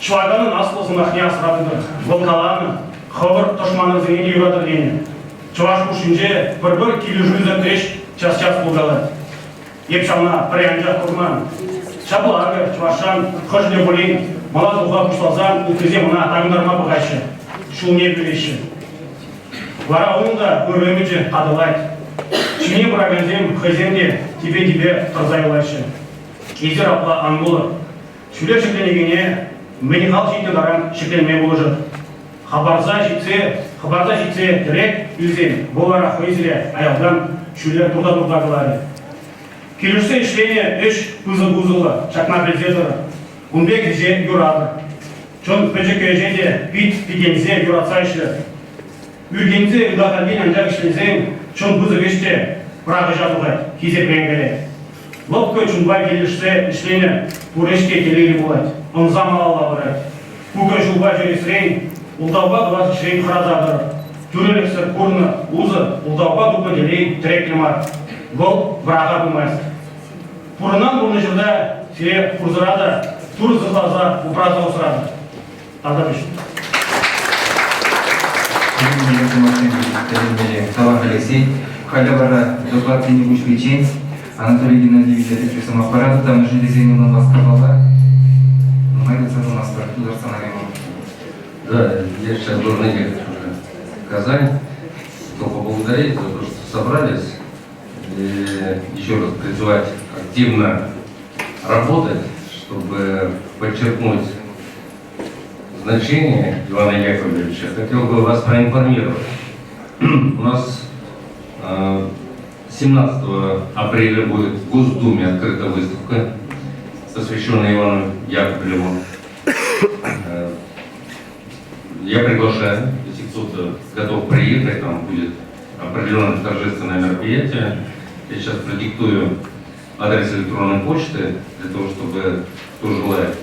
Швайданын аслысын ақне асырадыдыр. Волкаланы, қыбыр тұшманы зеңені үйрадыр дейін. Чуваш кушинже бір-бір келі жүзі треш час-час болдалы. Епшална прянжа құрман. Шаблағы, чувашан, қыжле болейн, мала дуға күшлазан, өткізе мұна таңдарма бұғайшы. Шул не білеші. Вара оңда өрлемеджі қадылайд. Чине бұрагензем хыземде тебе тұрзайлайшы. Кезер апла аңғылы. Шүлер шекленегене мені қал жейтін дарам шекленме болыжы. Хабарза житсе дірек үлзен, болара хойзіле аялдан шүлер тұрда қылады. Келушсе ішлене үш бұзы-бұзылы, шақна білзетірі. Күнбек діже юрады. Чон пөжі көжеде бит-бігензе юратса ішлі. Үргензе ұдағалген анжақ ішлезен, чон бұзы кеште бұрағы жатуға кезеп рәңгеле. Лопкы чунбай келушсе ішлене бұрешке келелі болады. Онзам алала бұрайды. Күгі жылбай жересірен, ұлдауға дұласы шірен қыразадыр. Түреліксір көріні ұзы ұлдауға дұқы делей тіреклемар. Бұл бұраға бұмайсы. Бұрынан бұрны жылда сире құрзырады, тұр зықлаза ұпраза ұсырады. Тағда бішін. Талант Алексей, Халявара, доклад не печень, Анатолий Геннадьевич, это сам аппарат, там уже дизайн у нас сказала. Но мы это у нас туда остановим. Да, я сейчас должен ехать уже в Казань, только поблагодарить за то, что собрались. И еще раз призывать активно работать, чтобы подчеркнуть значение Ивана Яковлевича. Хотел бы вас проинформировать. У нас 17 апреля будет в Госдуме открыта выставка, посвященная Ивану Яковлеву. Я приглашаю, если кто-то готов приехать, там будет определенное торжественное мероприятие. Я сейчас продиктую адрес электронной почты, для того, чтобы кто желает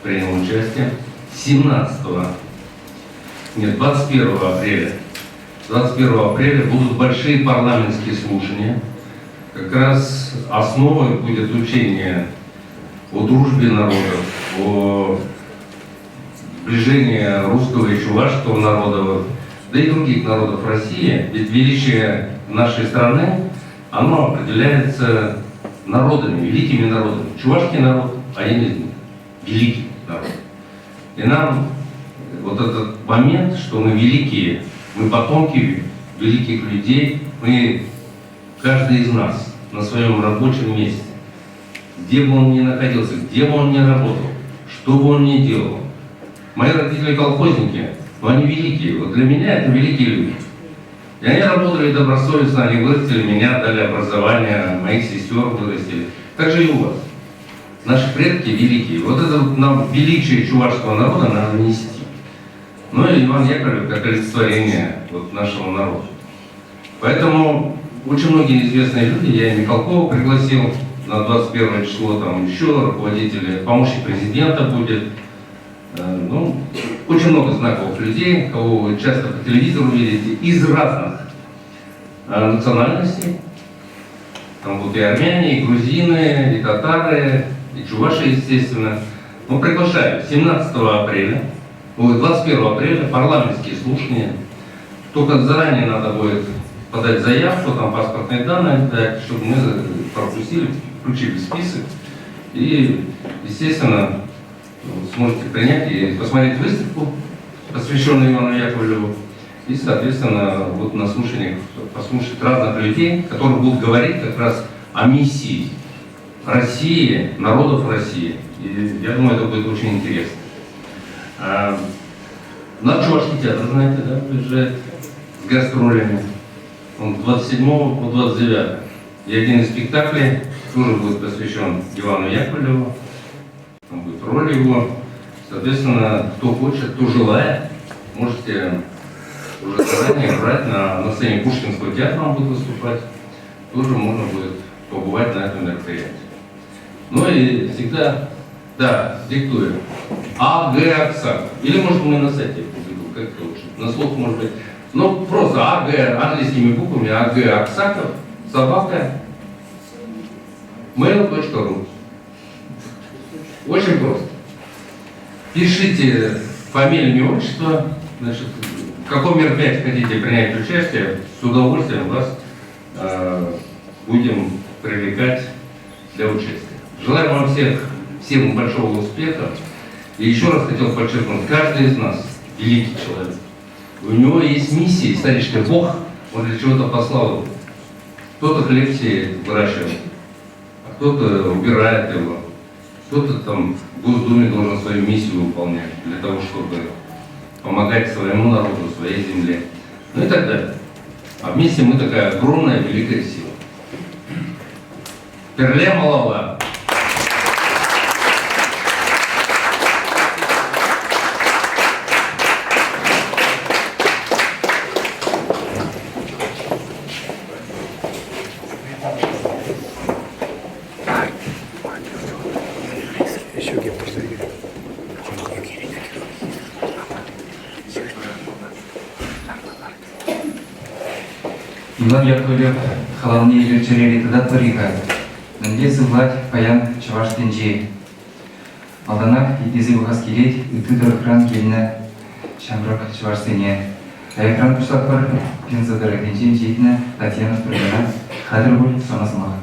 принял участие. 21 апреля. 21 апреля будут большие парламентские слушания. Как раз основой будет учение о дружбе народов, о сближении русского и чувашского народов, да и других народов России. Ведь величие нашей страны, оно определяется народами, великими народами. Чувашский народ, один из них, великий народ. И нам вот этот момент, что мы великие, мы потомки великих людей, мы, каждый из нас на своем рабочем месте, где бы он ни находился, где бы он ни работал, что бы он ни делал. Мои родители колхозники, но они великие. Вот для меня это великие люди. И они работали добросовестно, они вырастили меня, дали образование, моих сестер вырастили. Так же и у вас. Наши предки великие. Вот это нам величие чувашского народа надо нести. Ну и Иван Яковлев как олицетворение вот нашего народа. Поэтому очень многие известные люди, я и Михалкова пригласил на 21 число, там еще руководители, помощник президента будет. Ну, очень много знаковых людей, кого вы часто по телевизору видите, из разных национальностей. Там будут и армяне, и грузины, и татары, и чуваши, естественно. Мы приглашаем 21 апреля парламентские слушания. Только заранее надо будет подать заявку, там паспортные данные, дать, чтобы мы пропустили, включили список. И, естественно, сможете принять и посмотреть выставку, посвященную Ивану Яковлеву. И, соответственно, вот на слушаниях послушать разных людей, которые будут говорить как раз о миссии России, народов России. И я думаю, это будет очень интересно. Наш Чувашский театр, знаете, да, уезжает с гастролями. Он с 27 по 29. И один из спектаклей тоже будет посвящен Ивану Яковлеву. Там будет роль его. Соответственно, кто хочет, кто желает, можете уже заранее брать на сцене Пушкинского театра, он будет выступать. Тоже можно будет побывать на этом мероприятии. Ну и всегда, да, диктую. А.Г. Аксаков. Или, может, мы на сайте публикуем, как это лучше. На слух, может быть. Ну, просто А.Г. английскими буквами, А.Г. Аксаков, собака, mail.ru. Очень просто. Пишите фамилию, имя, отчество, значит, в каком мероприятии хотите принять участие, с удовольствием вас будем привлекать для участия. Желаю вам всем большого успеха. И еще раз хотел подчеркнуть, каждый из нас великий человек. У него есть миссия, смотри, что Бог, он для чего-то послал его. Кто-то хлеб сеет, выращивает, а кто-то убирает его, кто-то там в Госдуме должен свою миссию выполнять для того, чтобы помогать своему народу, своей земле, ну и так далее. А вместе мы такая огромная, великая сила. Перле Малала. Иван Яковлев халалне юрчерери тадат парика. Нанде сывлать паян чаваш тенджи. Алданак итизи вахаскилет итыдар кран кельна шамрак чаваш сене. Экран пуштак пар пензадара тенджи джитна Татьяна Тургана. Хадр буль сонасмага.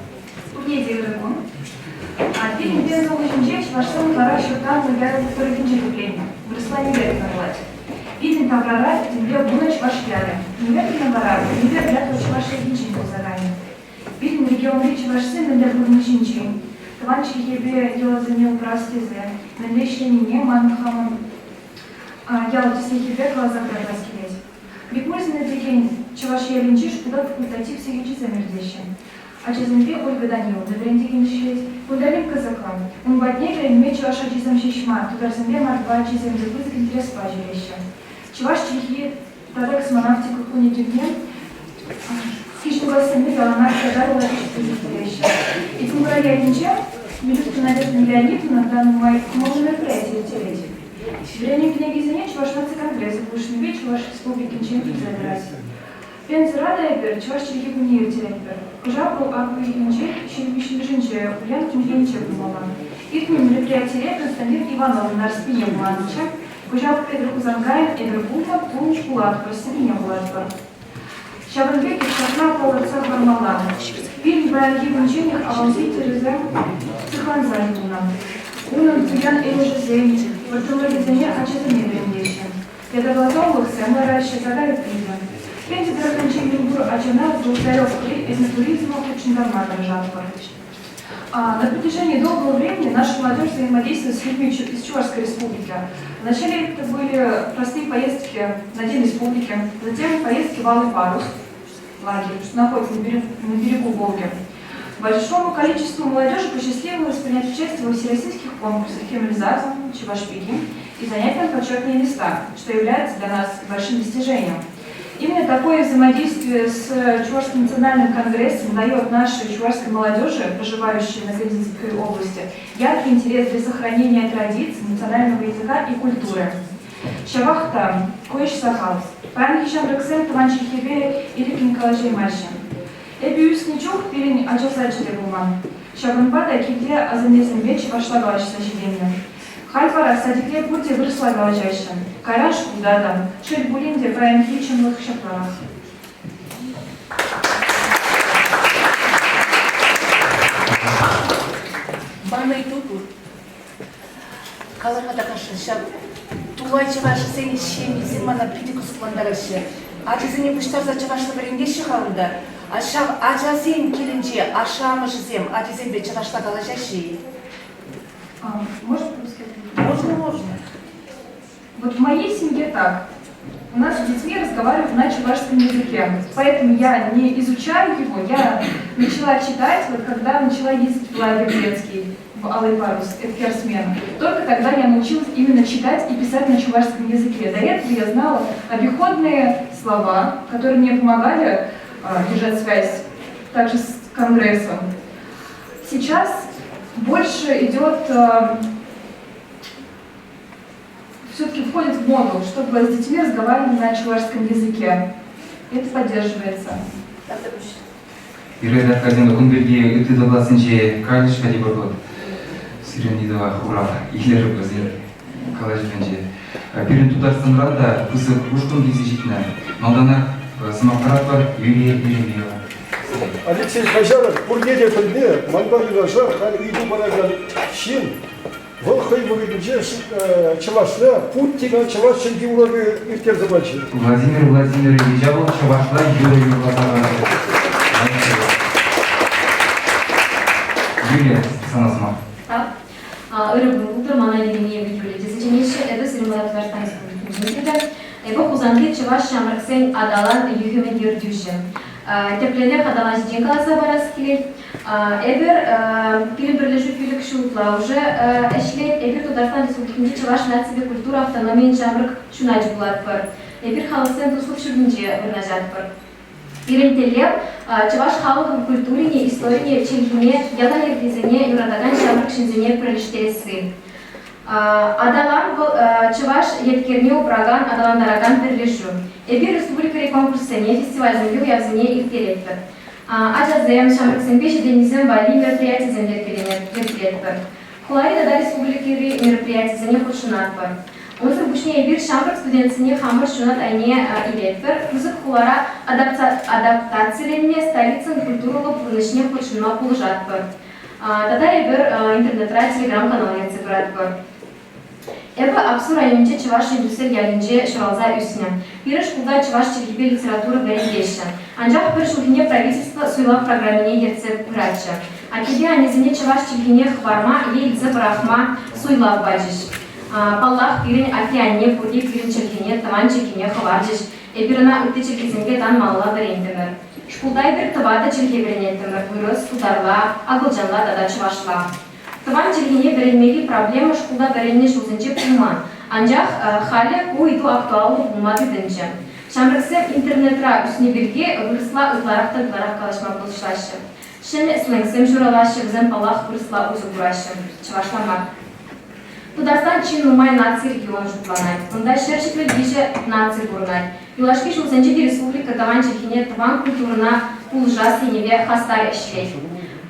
Урнеди игроком. А фильм «Бездна Лужинчевич» ваш сын Ларашев там наглядывает второй купление. В Руслане Лет нарвать. Виден там прораб, земле бунач ваш пьяный. Неверный бараб, невер глядывач вашей личинку заранее. Виден регион речи ваш сын, для бурничинчи. Таванчи ебе дело занил простызе. На лечении не манхамон. Яло тесни ебе глаза краскилеть. Бекмульзный дикень, чеваш я линчиш, куда факультатив сигичи замерзещен. А через земле Ольга Даниловна, Врендикин шесть, удалим казакам. Он боднее, меч ваша чизом шишма, туда земле мордва чизом забытый интерес пажереща. Чеваш чехи, тогда космонавтика хуни дюбнем, скишну глазами галанар задарила чистый. И тумура я линча, Милютка Надежда Леонидовна, данный мой можно мероприятие утереть. Верение книги занять, чеваш нациконгресс, вышний веч, ваш республики ничем забирать. Пензы рада эпер, чеваш чехи хуни утереть. Кужапу аку и линче, щелемищен жинче, улян кимленче бумала. Итму мероприятие Константин Иванов на спине Буланыча, Кужап Петр Кузангайн, Эбербуха, Пунч Булат, Просиминя Булатва. Шабанбеки, Шахна, Павловцах Бармалана. Фильм Брайан Гибнчених, Авалзи, Терезем, Цихлан Зайдуна. Унан Туян Элежезем, Вартула Лизане, Ачатами Брендещен. Педоглазовых, Сэмэ Райши, Задай Призма. Пенти Драканчин Юнгур, Ачанав, Золотарев, Этнотуризма, Кучиндарматор, Жатва. На протяжении долгого времени наша молодежь взаимодействует с людьми из Чувашской республики. Вначале это были простые поездки на День республики, затем поездки в Алый парус, лагерь, что находится на берегу Волги. Большому количеству молодежи посчастливилось принять участие во всероссийских конкурсах «Хемелизатор», «Чувашпики» и занять там почетные места, что является для нас большим достижением. Именно такое взаимодействие с Чувашским национальным конгрессом дает нашей чувашской молодежи, проживающей на Калининской области, яркий интерес для сохранения традиций, национального языка и культуры. Шавахта, Коиш Сахал, Пан Хишамраксен, Таванчи Хебе, Ирик Николаевич Мащин. Эбиус Ничух, Пирин Ачасачи Буман. Шабанбада, Киде, Азанезен Вечи, Вашлагалач Сачиденья. Хальфара, Садикле Пути, выросла Галачащин. Караш, Кудада, Шельбулинде, Фраем Хичем, Лахшаплах. Бана и Тупу. Калама Такаша, Тулайча ваша сени щеми, зима на притику скландараше. Acizini pıştarsa çıkaşlı birinde şıkalında. Acazin kilince aşağımı жезем, acizin bir çıkaşta kalacak şey. Можно Можно, можно. Вот в моей семье так. У нас с детьми разговаривают на чувашском языке. Поэтому я не изучаю его, я начала читать, вот когда начала ездить в лагерь детский, в Алый парус, Эфкерсмен. Только тогда я научилась именно читать и писать на чувашском языке. До этого я знала обиходные слова, которые мне помогали держать связь также с Конгрессом. Сейчас больше идет, все-таки входит в моду, чтобы с детьми разговаривали на чувашском языке. Это поддерживается. Ирада Казина Кунгерги, и ты догласен же калиш кадиборгот. Сиренидова хурав, илер базин калаш бенже. Перед Татарстанрада кусок ушкун гизижитна. Малдана самоаппарат бар Юлия Еремеева. Алексей Хайжаров, Бургерия Пельме, Мальбарина Жар, Хали Иду Бараган Шин, Волхай Бургерия Чавашля, Путина, Чавашчин Геурары Иртер Забачи. Владимир Владимирович Ижабов, Чавашла, Юрий Власович. Юлия Санасма. Örüntü manayiliğine Юлия Дизиченеше, это Сиримала Татарстанской Республики. Его кузанки Чаваш Шамраксен Адалан Юхимен Юрдюши. Теплене Хадалан Жденка Забараскили. Эбер переберлежу Филик Шутла уже эшлет Эбер Татарстан Республики Чаваш нации культура автономии Шамрак Шунач Булатпар. Эбер Халасен Туслуп Шубинже Вернажатпар. Ирентелер Чаваш халык культурине, историне, челхине, яла ергизине, юратаган Шамрак Шинзине пролиштересы. Адалан был Чаваш еткерне упраган Адалан Дараган перелешу. Эбир республика конкурсене фестиваль землю явзине иртелетпер. Аджазем Шамрак Сенпеши денизем вали мероприятия землеркелене иртелетпер. Хуларида да республики мероприятия зене худшунатпер. Онсыр бушне Эбир Шамрак студентсине хамыр шунат айне илетпер. Кузык хулара адаптацияленне столицын культуралы пурнышне худшуна пулжатпер. Тада Эбир интернетра телеграм-канал яцепыратпер. Эбі Апсу районынче Чаваш индустрия ялинче шыралза үсіне. Бірі шкулда Чаваш телегибе литература бәрендеші. Анжақ бір жылгіне правительство суйлав программине ерце пырачы. Акиде анезіне Чаваш телегине хварма елдзе брахма суйлав бачыш. Паллах бірін океанне пурди бірін челгине таман челгине хваржыш. Эбіріна үтті челгизінге дан малла бәрендімір. Шкулдай бір тывада челге бәрендімір. Вырыз, тударла, агылжанла дада Чавашла. Тыван челгине беренмели проблема шкулда беренне жылзынче пулман. Анжақ халі уйду актуаллы булмады дінчі. Шамрыксем интернетра үсіне бірге вырысла ұзларақтан ұзларақ қалашма бұлшылашы. Шыны сленгсем журалашы, взен палақ вырысла ұзы бұрашы. Чавашламар. Тудастан чин нумай нации регион жутланай. Онда шершіклі бейші нации бұрнай. Юлашки жылзынче республика тыван челгине тыван культурына пулжа сеневе хастар эшлей.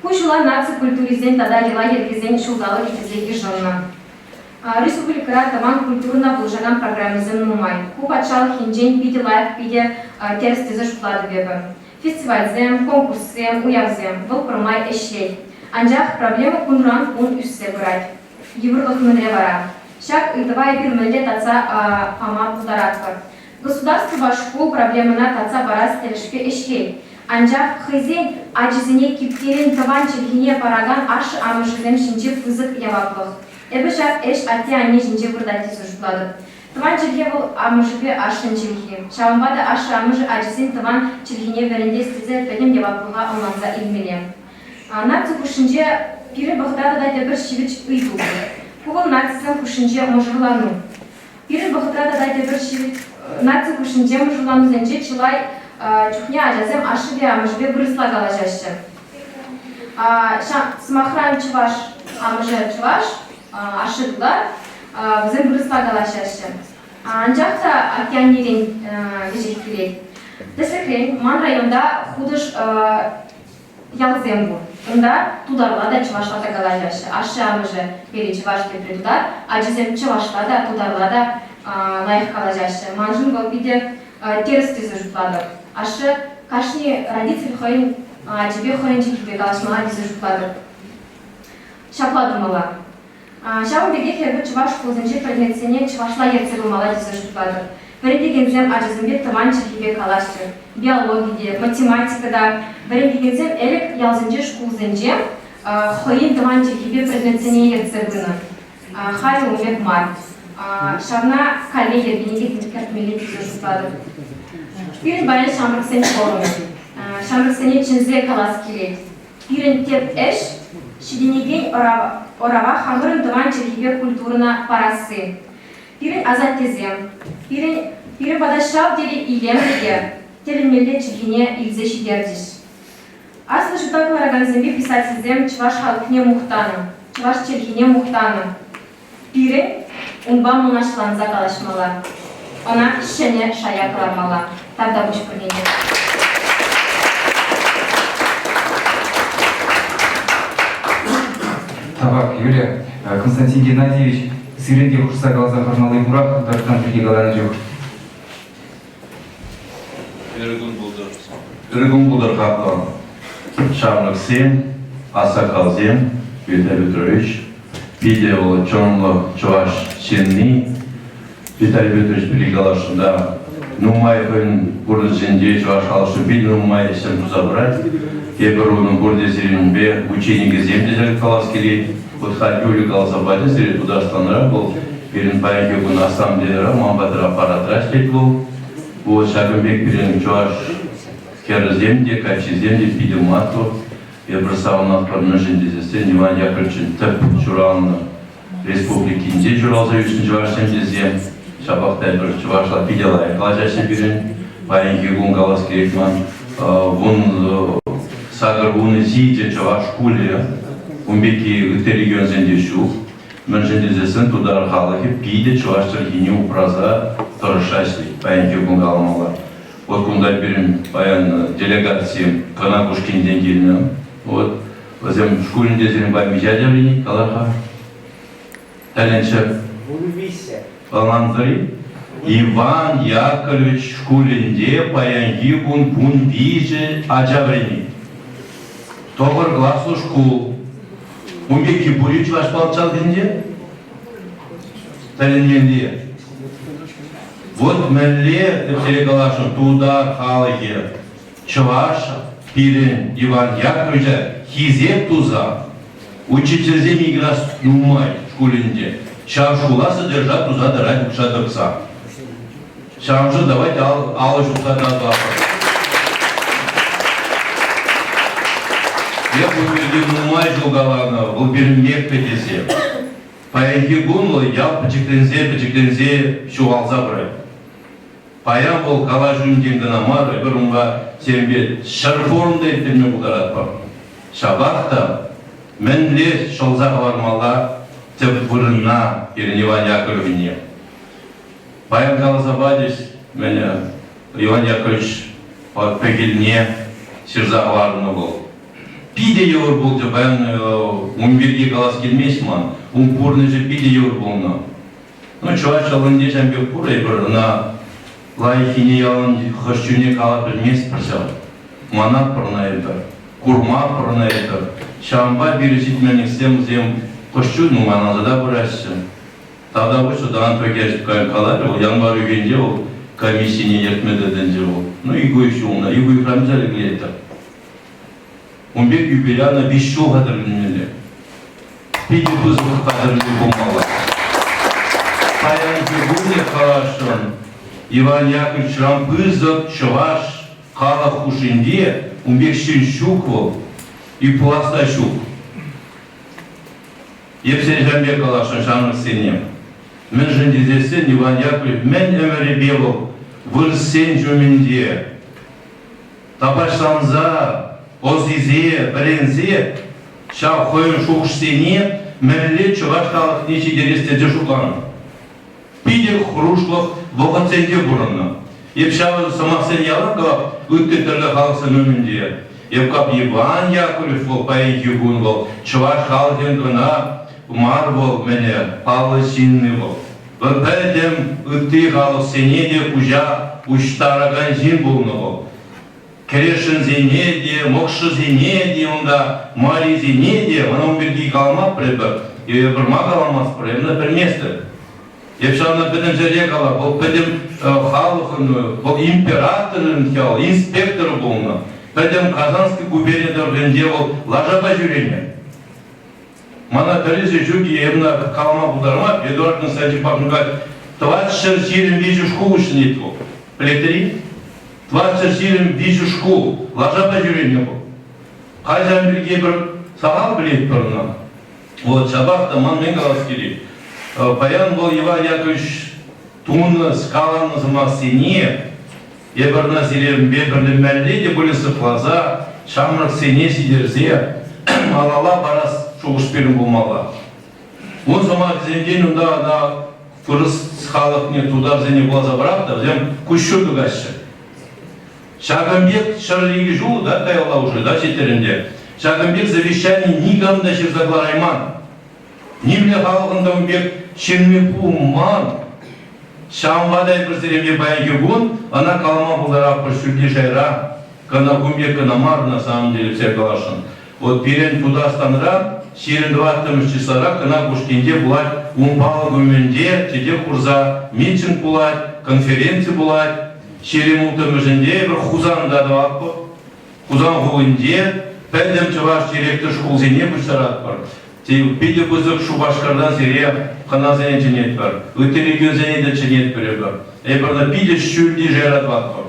Кушула нации культуризен тада ела ергизен шулдалы итизеги жонна. Республикара таман культурна булжаган программизен нумай. Купачал хинжен пиде лайф пиде терстизе шутлады вебі. Фестивальзем, конкурсзем, уявзем, был промай эшлей. Анжақ проблема кунран кун үссе бұрай. Еврлық міндре бара. Шак итывай бір міндет таца ама пулдаратпар. Государство школ проблемына таца барас телешпе эшлей. Анжақ хызен ажизіне киптерін таван челгине параган ашы амышызем шинче фызык яваплық. Эбі жақ эш ати ане шинче бұрдати сұршплады. Таван челге бұл амышыбе ашын челги. Шамбады ашы амышы ажизен таван челгине веренде стезе пәдем яваплыға алманза илмеле. Наци кушынче пирі бұқтады да дебір шивіч ұйтылды. Куғыл нацисен кушынче мұжырлану. Пирі бұқтады да дебір шивіч наци кушынче мұжырлану зенче чылай чухня ажазем ашыбе амыжбе бұрысла қалажашы. Смахран Чаваш амыжы Чаваш ашыдылар, бізен бұрысла қалажашы. Анжақта океанерин вежекелей. Десекрен, ман районда худыш ялзем бұл. Онда тударла да Чавашла да қалажашы. Ашы амыжы бері Чаваш кепре тудар, ажазем Чавашла да тударла да лайық қалажашы. Манжын бұл биде терстізі жұтлады. Ашы кашни родитель хойын, тебе хойын жекебе қалашмала дезі жұтлады. Шапладымала. Шауын беге хебі Чаваш көзінше предметсене Чавашла ерце болмала дезі жұтлады. Берегензем ажызымбек тыман чехибе калашы. Биология, математикада, берегензем элек ялзынже шкулзынже, хойин тыман чехибе предметсене ецебыны. Хай умек мар. Шавна коллегия Бенедикт Кертмелит Юрспадов. Пирин баян шамрыксен форуме. Шамрыксене чинзе калас келет. Пирин теп эш, шиденеген орава хамырын тыман чехибе культурына парасы. Пирин азат тезем. Пирин бадашав дели илемге, телемелле чехине илзе шидердиш. Аслы шутакла раганзембе писательзем чваш халкне мухтаны, чваш чехине мухтаны. Пирин унба мунашланза калашмала. Она шене шая каламала. Тогда буш пырнене. Табак Юлия, Константин Геннадьевич, Сиренде Хурса Галза Хармалы Бурак, Дартан Тригигаланы жоқ. Иргун Булдар Хаптан, Шамрыксен, Асакалзем, Виталий Петрович, видео Чонло Чуваш Сенни, Виталий Петрович Перегалашында, Нумайбын Бурдзенде Чуваш Халышы Бил Нумай Сен Тузабрать, Еберуның Бурдезеринбе ученики земдезер Каласкели, вот Хальюли Калазабаде Зери Тудаштанра был, Перен Баягюгун Ассамблеера, Мамбатра Паратраш Теклу, вот Шагымбек Перен Чуваш Керземде, Качиземде, Пидемату, я бросал на парножендезесте, Ниван Яковлевич Теп Чуран Республики Индия Чурал Заюшин Чувашемдезе, Шабахтай Чувашла Пидела, Калажашин Перен, Баягюгун Каласкерикман, вон Сагар вон Зиде Чуваш Куле, Умбеки регион Зендешу, Менжендезесен туда Халахи, Пиде Чувашчар Гиню Праза, Торшашли, Баягюгун Галамала. Вот куда берем баян делегации Канакушкин деньги, вот возьмем школьный дизайн баян Мижадевлини, Калаха, Таленчев, Паланзари, Иван Яковлевич Шкулинде, баян Гибун Бун Виже Аджаврини. Тобор гласу школ. Умбеки Бурич ваш полчал деньги? Талененде. Вот мэлле Перегалашын туда халыге Чуваш Пирин Иван Яковлевича хизеп туза учительзе миграс нумай школінде. Шам школа содержат туза дырать укшадырса. Шам же давайте алыш укшадырса. Я буду нумай жылгалана, был бермек педесе. Паянги гунлы ял пачектензе шуалза брать. Паян бол калажун деңгінамары бір ұңға сенбе шарформда еттерме бұлдарат бар. Шабақта мінле шолзақ бармала тіп бұрынна Иван Яковлевне. Паян калазабадис мәне Иван Яковлевич пәгеліне сирзағыларыны бол. Пиде евр болды, паян умберге калас келмес ман, умпурны же пиде евр болна. Ну, чуваш алынде жәмбе пұрай бір на лайхине ялын хышчуне кала білмес бірсел. Манат пұрнайды, курма пұрнайды. Шамба бересетменің зем хышчу, ну маназада бұрассын. Тада бұл судан пөкерсіп кайын қалады, ол янбар үйгенде ол комиссияне ертмедеденде ол. Ну, игой шуына, игой храмзалі келеді. Умбек юбиляна бишшу қадырынмелі. Пиде бұзбық қадырынмелі болмалы. Паянки бұзе қарашын. Иван Яковлевич Рампызов, Чуваш, Кала Хушинде, Умбекшин Щуквол и Пласта Щук. Епсен Жамбек Алашын Шамрық Сенем. Мен жындезесен Иван Яковлевич, мен әмірі белов, вырсен жөменде. Табашланза, озизе, бірензе, шау қойын шуқшсене, мәлі Чуваш халық неше дерестерде шуқланы. Пиде хрушлық, Вокаценде бұрынна. Епшавы самақсен ялын қап, өтті түрлі халықсын өмінде. Епкап Иван Яковлев бол, Паянки Гун бол, Чуваш халқын ғына, Умар бол, мәне, Павлы Синны бол. Бәдім өтті халық сене де ұжа, ұштараған зин болны бол. Керешін зене де, Мокшы зене де, онда Мари зене де, оны бірге қалмап бірі бір мағаламас бірі, бір месті. Епшана бідім жере қала, бұл бідім халықын, бұл императорын кел, инспектор болна. Бідім Казанский губерниятор бінде бұл лажаба жүрене. Мана дәрежі жүгі емна қалама бұлдарма, Эдуардын Сәджи Пахнуға 24 вижу школу үшін ет бұл. Білектері? 24 вижу школу, лажаба жүрене бұл. Қайзан білге бір сағал білет бұрына. Вот шабақта манмен қалас керек. Паян бұл Иван Яковлевич туны скаланы зымасыне, ебірна сирем бебірлі мәлледе бұлі сықлаза, шамрық сене сидерзе, алала барас шоғыш берін болмала. Он сама зенден ұнда фырыс халық тудар зене бұлаза барапта, зем күшшөді қашы. Шагамбек шарлиги жулы, да, кайла уже, да, четерінде. Шагамбек завещание никогда ще загларайман. Нимле халқында умбек шенмепу ман. Шамбадай бір зереме баянге бұн, ана калама бұлдара бір сүлде жайра. Кана умбек кана мар, на самом деле, все калашын. Вот перен туда станра, шерен 23 часара, кана кушкенде бұлай, умпалы гүменде, теде курза, митинг бұлай, конференция бұлай. Шерем ұлтымызінде бір хузанда да вақпы, хузан ғуынде, пәлдім чываш директор школзене бұштарат бар. Пейді бұзық шубашқардан зере қана зене ченет бар, өтелеген зене де ченет бірі бар. Бірді пейді шүлді жайрат вақпы.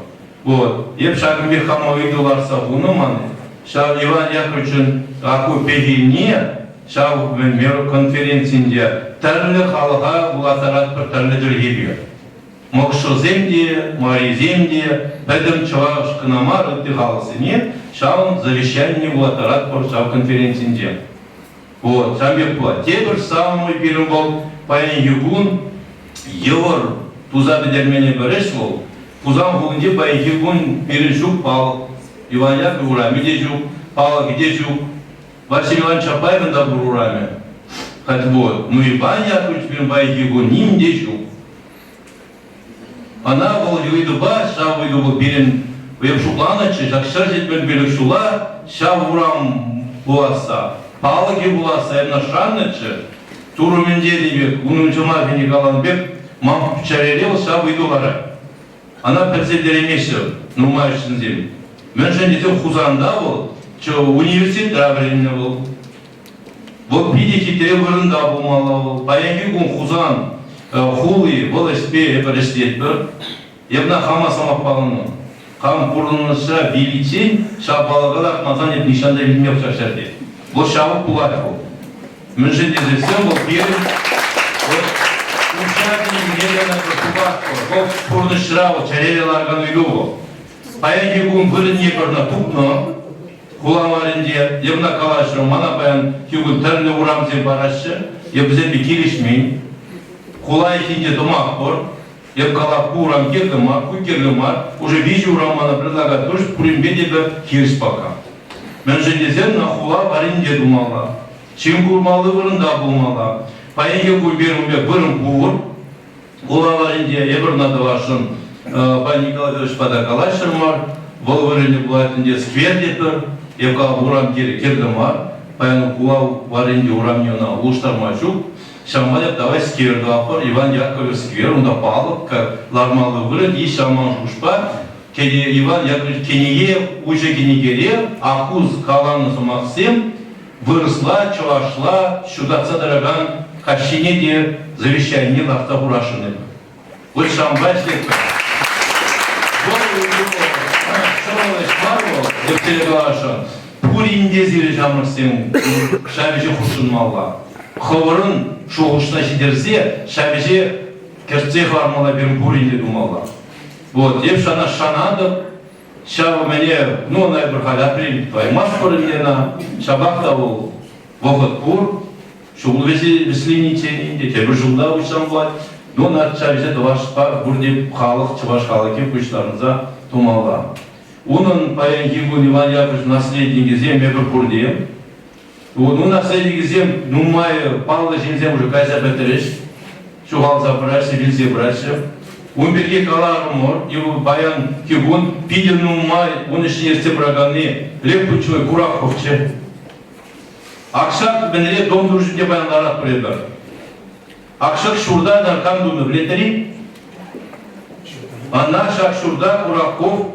Вот, еп Шагамбек хама үйділарса ғуны маны, шау Иван Яковлевичін ақу пейгене, шау мер конференциінде тәрлі халыға бұлатарат бір тәрлі жүргебе. Мокшоземде, Мариземде, бәдім чываш кынамар өтті қалысыне, шаун завещание бұлатарат бір шау конференциінде. Вот, шамбек бұла. Тебір самый бірім бол, паян югун, евр, туза бедермене біріш бол, тузан ғуынде паян югун бірін жүк пал, Иван Яковлевич урами де жүк, пал где жүк, Василий Иван Чапаевын да бір урами. Хоть вот, ну Иван Яковлевич бірін паян югун ним де жүк. Она был юиду ба, шау юиду был бірін, өйіп шукланачы, жақшар жетмен бірік шула, шау урам буаса. Палыки буласа, эмна шаннычы, туруменде дейбек, унунчыма бені каланбек, мам пчарелел, шау идулары. Она перцелдеремеші, нумайшын зем. Мен жендетен хузанда был, че университет дравренне был. Вот пиде хитере вырында болмала был, паянги кун хузан, хулы, был эспе, эперештет бір. Ебна хама самап балыны. Хам пурыныша биличен, шабалығалар мазан еп нишанда білмек шашарды. Бұл шабық бұлады бұл. Мен жендетесен бұл берім, Ушакин медленно бұл пурнышырау, чарелеларған үйді бұл. Паянги кун бірін епірна тұпны, құламарынде, ебна калашы, мана паян кегін тәрлі урамзен барашы, ебізен бі келішмейн, құлай хинде тұмақ бұр, еб калап урам кергімар, күкергімар, уже вижу урам мана предлагат, тоже пуринбеде бір керіс пока. Мен жендесен на хула баринде думала, чем курмалы вырында болмала. Паянге кульберімбе бірін бұр, хула баринде ебір надавашын, Пан Николаевич Падакалашырмар, бұл вырынде бұлайтынде сквер депір, еб калап урам кергімар, паяны хула баринде урам нена ұлыштарма жүк, шамма деп давай скверді апыр, Иван Яковлевич сквер, онда палық, лармалы вырын, и шаман жушпа, кеде Иван Яковлевич кенеге, уже кенегере, акуз каланы сумақсем, вырысла, чувашла, шудатса дороган, кашине де завещание ларта урашыны. Вот шамбай слекпі. Деп телегалаша, пуринде зире жамырсен, шабеже хушын малла. Ховырын шоғышына жидерзе, шабеже керце хармала берін пуринде думалла. Вот, еп шана шанады, шабы мене, ну, она бір халі апрель, тваймаш пырынена, шабақта ол вохот пур, шуғыл веселенетенінде, тебір жылда ұшсан болады, но на шабеже дұвашпа бұрдеп халық, чываш халыке күштарыныза тумалла. Onun паян Гигун Иван Яковлевич наследники зем ебір пурдем. Ну, наследники зем, ну, май, паллы жензем уже кайса бәтіріш, шуғал запырашсы, вилзе бұрашсы. Он берге каларым мор, и паян Гигун, пиден ну май, он ішіне ерсе бұрағаны, леп пүчуй, курак қовчы. Акшак бәнере дом дұрышынде баянларат біребір. Акшак шурда наркам думе влетери. А наш Акшурда Кураков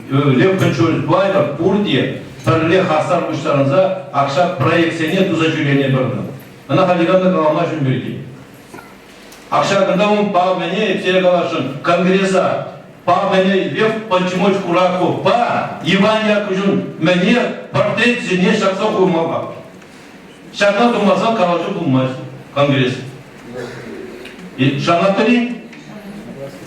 Лев Панчурович Байров Пурде Тарле Хасар Куштаранза Акшак проекция тузачуление берді. Ана халиганда қалама жүн берді. Акшагында он па мене все галашын конгресса па мене Лев Панчурович Кураков па Иван Яковлевич мене портрет зене шақса қоймаға. Шақна думазан қалашы бұлмай конгресс. И шанатыри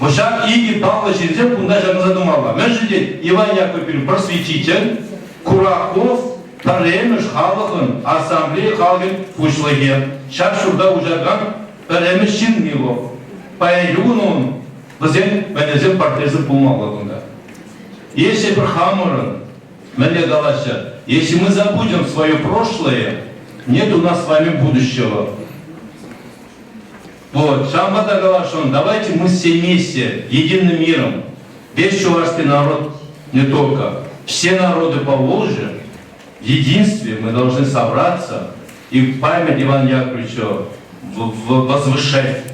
Бошак иги Павла Жирзем кунда жаны задумала. Мен жиде Иван Яковлевич просветитель, Кураков, Паремеш, Халахын, Ассамблея Халген, Фушлаге. Шак шурда ужаган, Паремеш Чинмилов. Появлюн он, бізен, менезен портрезы пулмала кунда. Если бір хамырын, мене галаша, если мы забудем свое прошлое, нет у нас с вами будущего. Вот, Шамбата Галашон, давайте мы все вместе, единым миром, весь чувашский народ не только, все народы Поволжья, в единстве мы должны собраться и память Ивана Яковлевича возвышать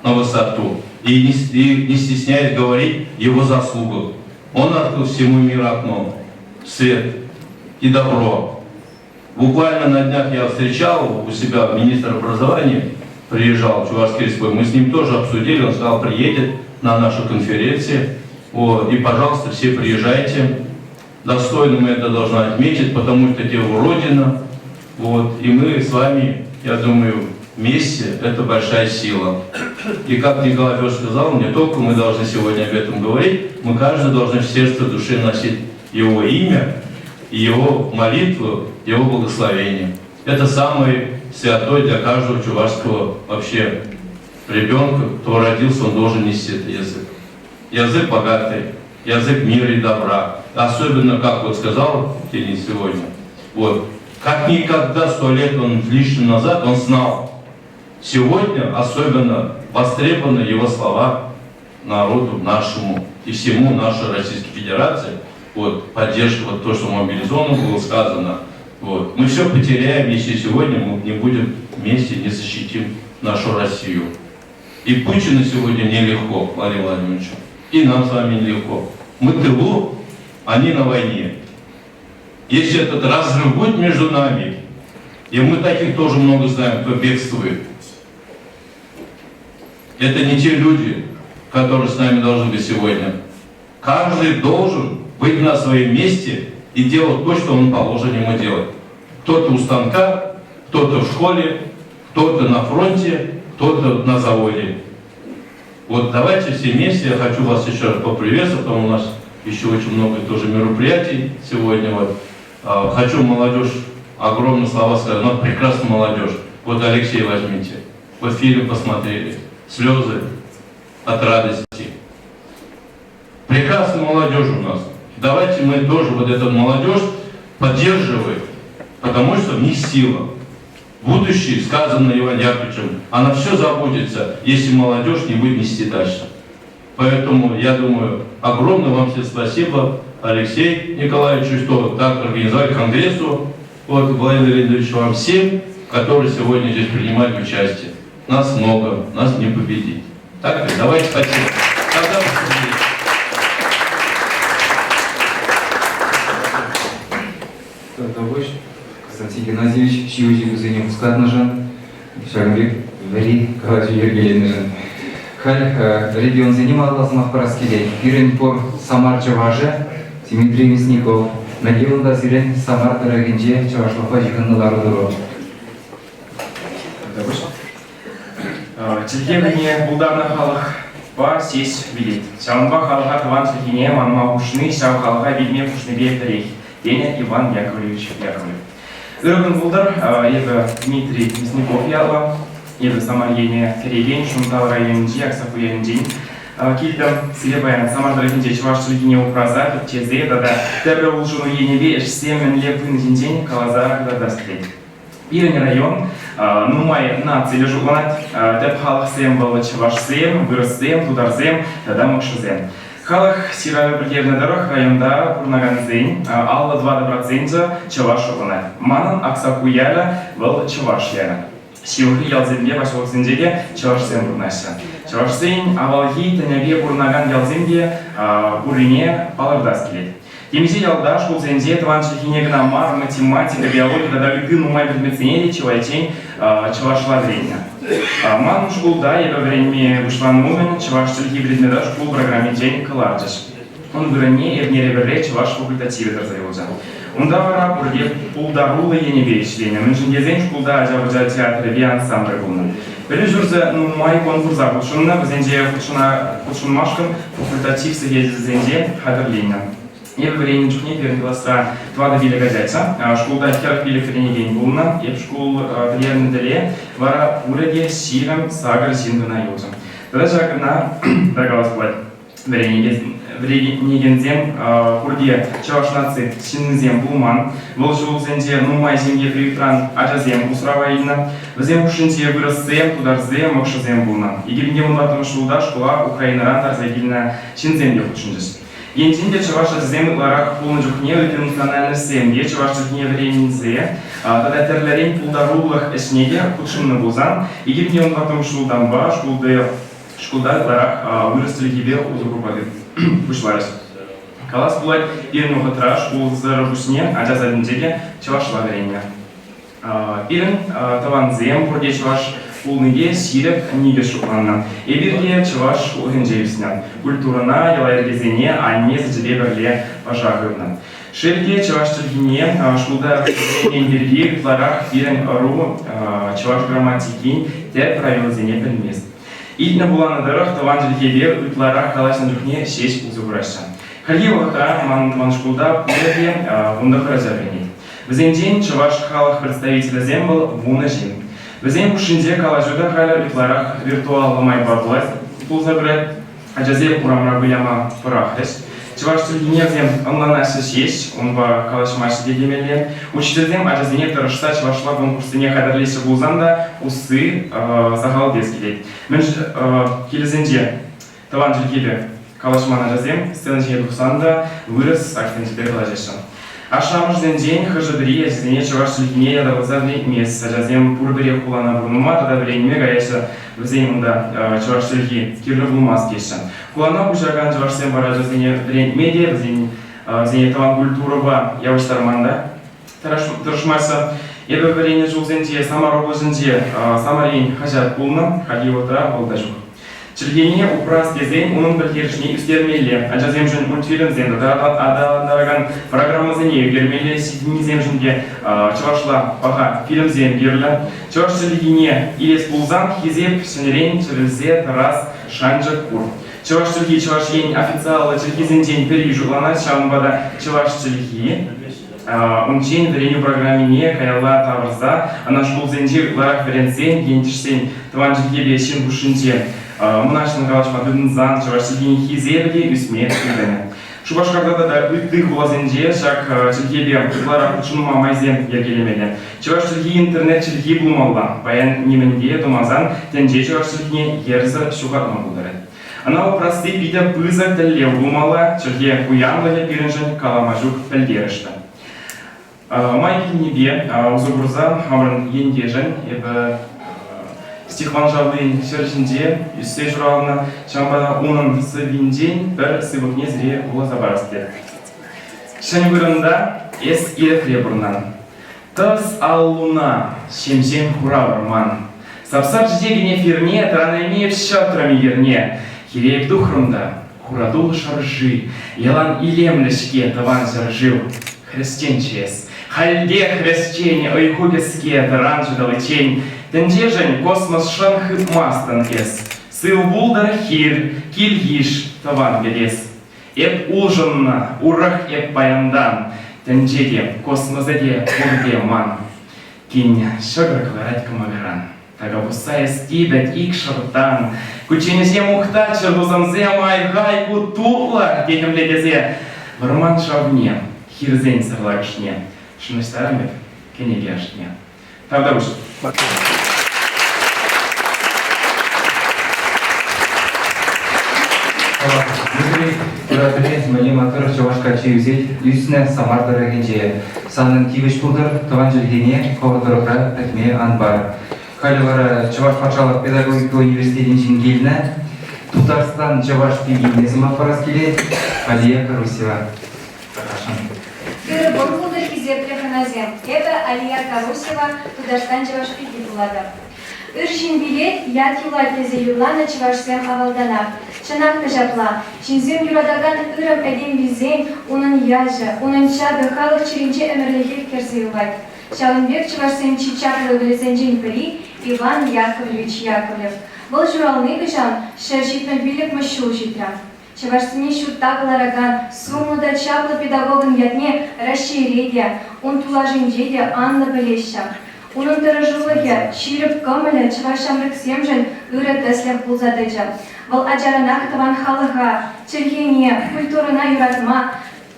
на высоту и не стесняясь говорить его заслугах. Он открыл всему миру окно, свет и добро. Буквально на днях я встречал у себя министра образования, приезжал Чувашский республик, мы с ним тоже обсудили, он сказал, приедет на нашу конференцию, вот, и, пожалуйста, все приезжайте, достойно мы это должны отметить, потому что это его родина, вот, и мы с вами, я думаю, вместе, это большая сила. И как Николай Федорович сказал, не только мы должны сегодня об этом говорить, мы каждый должен в сердце души носить его имя, его молитву, его благословение. Это самый святой для каждого чувашского вообще ребенка, кто родился, он должен нести этот язык. Язык богатый, язык мира и добра. Особенно, как вот сказал Денис сегодня, вот, как никогда 100 лет он лишним назад, он знал. Сегодня особенно востребованы его слова народу нашему и всему нашей Российской Федерации. Вот, поддержка, вот то, что мобилизовано было сказано. Вот. Мы все потеряем, если сегодня мы не будем вместе, не защитим нашу Россию. И Путину сегодня нелегко, Владимир Владимирович, и нам с вами нелегко. Мы в тылу, они на войне. Если этот разрыв будет между нами, и мы таких тоже много знаем, кто бегствует, это не те люди, которые с нами должны быть сегодня. Каждый должен быть на своем месте и делать то, что он положено ему делать. Кто-то у станка, кто-то в школе, кто-то на фронте, кто-то на заводе. Вот давайте все вместе, я хочу вас еще раз поприветствовать, потому что у нас еще очень много тоже мероприятий сегодня. Вот. Хочу молодежь, огромные слова сказать, но прекрасная молодежь. Вот Алексей возьмите, вот фильм посмотрели, слезы от радости. Прекрасная молодежь у нас. Давайте мы тоже вот эту молодежь поддерживаем, потому что в них сила. Будущее, сказано Иваном Яковлевичем, она все забудется, если молодежь не будет нести дальше. Поэтому, я думаю, огромное вам всем спасибо, Алексей Николаевич, что так организовали конгрессу. Вот, Владимир Леонидович, вам всем, которые сегодня здесь принимают участие. Нас много, нас не победить. Так, давайте спасибо. Константин Геннадьевич, Шиузи Гузынев Скаднажан, Шагбек Вари Калачи Ергелинажан. Халь регион занимал Лазмах Параскелей, Пиренпор Самар Чаваже, Дмитрий Мясников, Нагилда Сирен Самар Тарагинже, Чавашлапа Жиганналарудуру. Телегемне Булдарна Халах ба сес билет. Сянба Халаха Иван Сахине, Манма Ушны, Сяу Халаха Видме Ушны Бейтарей, Деня Иван Яковлевич Яковлев. Ирган Булдар, это Дмитрий Мясников Яла, это Самарьене Кереген, Шунтал Районджи, Аксафу Янджин. Кильдам Слепая, Самар Драгинджи, Чуваш Сулгине Упраза, Тезе, Дада, Терра Улжуну Еневе, Семен Лепын Зинджин, Калазар, Дада Стрель. Ирни район, Нумай нации лежуланат, Теп Халах Сем, Чуваш Сем, Вырос Сем, Тудар Сем, Дада Мокшузем. Халах Сирая Бригевна дорог, районда Пурнаганзень, Алла 2%, Чуваш Уланат. Манан Аксаку Яля, Вал Чуваш Яля. Сиухи ялзембе башылыксындеге чавашсен бурнася. Чавашсен авалги тенеге бурнаган ялзембе бурине палырдас келет. Темизе ялдаш кулзензе тванчыхине граммар, математика, биология, да любы нумай предметсенеде чавайтень чавашла времени. Ман шкулда ебе времени вышлан мумен чаваштылги предмета шкул программе день каларджаш. Он грани евне ребере чаваш факультативе дразайоза. Унда вара бурге пулдарулы ене беречлене. Мünшіндезен шкулда ажабыжа театры би ансамбль булны. Бөлі жүрзі нумай конкурса кутшынна, бізенде кутшынмашкын факультатив сігезізенде хадырлене. Ебі времени жүхне перін класса твада билі газетса. Шкулда херк билі френеген булна. Еб шкул білерін діле вара уреде сирам сагыр зингына юзы. Тада жакына дагалас бұлай. Вренегензем курде чавашнацы синнзем булман. Бұл жылзенде нумай земге приютран ажазем усравайна. Взем ушинте выросзем, тударзем, мокшызем булна. Егерінде мұнбатым шулда школа Украинаран тарзайгильна шинземге худшындыз. Ентінде чаваш ажазем ларак пулны жүхне интернациональный семье чаваш жүхне вренензе. Тада терлерен пулдарулых эшнеге худшынны булзан. Егерінде мұнбатым шулданба шкулда ларак вырастили тебе узу группады. Вышларис. Калас булай ирну хатра шкул зарабусне, ажа задынжеге чавашла веренне. Ирин таванзем курде чаваш улныге сирек ниге шукланна. Эбирге чаваш улгенжевисне. Культурана ялайргезене анне зажеберле пажагывна. Шельге чаваш тылгине шкулда эндерге ларах ирин ру чаваш грамматики те правилзене пельмес. Идна була на дорог таванжельгебе утларах калашна жүхне шеш узубраща. Халги вахта ман шкулда пулеге вундах разявленит. Візенден чаваш халах представителя зембл вуна жин. Візен пушинде калажуда халя утларах виртуал ламай баблай пулзабрет, аджазе урамра выляма парахрес. Чаваш тылгинезем анланасы шеш, онва калашмаши дегемеле. Учителзем аджазене тарашта чавашла конкурсыне хадарлесе булзанда усы сахал дескелет. Мен келезенде таванжельгебе калашман аджазем сценажене духсанда вырос актентипе калажешан. Ашамыжден день хажадри аджазене чаваш тылгине ядавазадный месяц аджазем пурбере хулана бурнума тада временме гаяша взаимында чаваш тылги кирлы булмаз кешан. Кулана бушаган чавашсем бара аджазене медиа взаимне таван культурова явыштарманда тарашмаса. Ебе времени жулзенде самаробозенде самарин хажат булна хагиотра болдажу. Чергене упрас кезен унун билдиришни үстермелле. Аджазем жын мультфильм зенде адаландараган программа зене үгермелле сидини земжинде чавашла паха фильм зен берлі. Чаваш чергене илес булзан хизеп сенерен черлзе тарас шанжак кур. Чаваш черги чаваш ень официалы чергезенден пережулана чамбада чаваш черги. Унчен вереню программине кайла таврза, она школ зенде ларах веренсен, ентишсен тванжигебе шин бушинде. Мунашын галашма дынзан чаваш чергени хизебе үсме тюдене. Шубаш когда да дых булазенде шак чергебе ларах учунума майзен ергелемеле. Чаваш черги интернет черги булмалла, баян неменде томазан тенже чаваш чергене ерза шугатма булдарет. Она просты бида пыза телле булмала, черге уянлыге пиренжен каламажук пельдерышта. Майки небе узугурза хамрын ендежен ебі стихван жавлын серчинде үссе журалына чамбада унын сывинден бір сывықне зіре ула забарасты. Шәнігірында эс ирекле бұрнан. Тыз аллуна шемжен хура варман. Сапсар ждегіне ферне таранайме шатрами ерне. Хирек духрында хурадул шаржи. Ялан илемлішке таван жаржил. Христен чес. Хальде хрестень, ойху беске, таранжи далечень. Тендежень космос шан хытмастан эс. Сыл булдар хир, кильгиш таван берес. Эп улжынна, урах эп баяндан. Тендеде космозаде бурде ман. Кинь шагр кварать камагаран. Тага буса эски бет ик шартан. Кученесе мухта чардузамзе майгай кутула. Детям ледезе варман шавне, хирзень сырлагышне. Шыныстарамет кенеге ашне. Тавда буш. Күрәтілі мәлі матыр Чавашқа чейізет үсіне самардыры генже. Санын кивіш бұлдыр, тұван жүргене ковадырықра әкме ан бар. Халилара Чуваш Патшалов педагогика университетин жингеліне, Татарстан Чуваш пигинезма Фараскеле, Алия Карусева. Гырбургулдыр кизеплеханазем. Это Алия Карусева, Татарстан Чуваш пигинезма. Иршин билет, ятила тезе юлана Чувашсем авалданах. Чанак тажапла, шинзем юрадаган ырым эдем визем, унын яжа, унын чады халық черенче эмерлехев керзеювать. Шалынбек Чувашсем чичаклы вылезенжен пыри Иван Яковлевич Яковлев. Был журалны гыжан, шершитмел билек мышу житра. Чувашсене шуттак лараган, сумнуда чаплы педагогын ятне расширедия, он тулажинжедия Анна Белеща. Унын тырыжулыге, ширып көмілі Чувашамрык семжен ыры тәслех булзадыжа. Был ажарынақ тыван халыға, чергене, культурына юратма,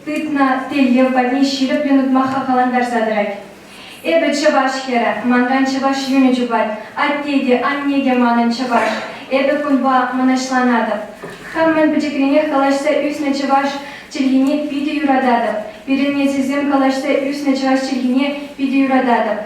тытна телле падне ширып ленутма хақаландар задырай. Эбе Чуваш хера, манган Чуваш юне жубать, аттеде, аннеде манын Чуваш, эбе кунба манашланадып. Хаммен бежекрене калашса үсне Чуваш чергене пиде юрададып, перене сезем калашса үсне Чуваш чергене пиде юрададып.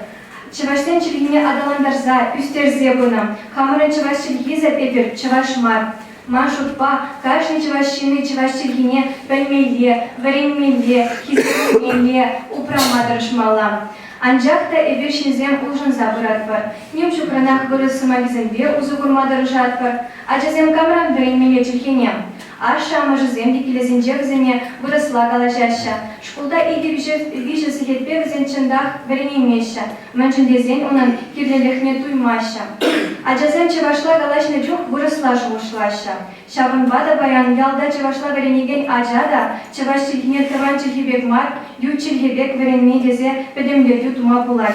Чувашсен чергене адаландарза, үстерзе бұным, хамырын Чуваш чергезет эпер Чуваш мар. Машутпа, каждый Чувашчины Чуваш чергене бәлмелле, варенмелле, хизмелле, упрамадырышмала. Анжакта эбершинзем ужын забыратпар. Нем шукранах вырысыма визембе узу курмадырышатпар. Ачазем камран варенмелле чергенем. Аша мажызем дикилезенже візене вырысла калажаща. Шкулда иди вижесі хетпе візен чындах варенемеща. Мәнчіндезен унын кирлелехне туймаща. Ачазем Чувашла калашны жук вырысла жуышлаща. Шабынбада баян ялда Чувашла варенеген ажада, Чуваш чергене тыван чергебек мар, ю чергебек варенме дезе педемлердю тума булай.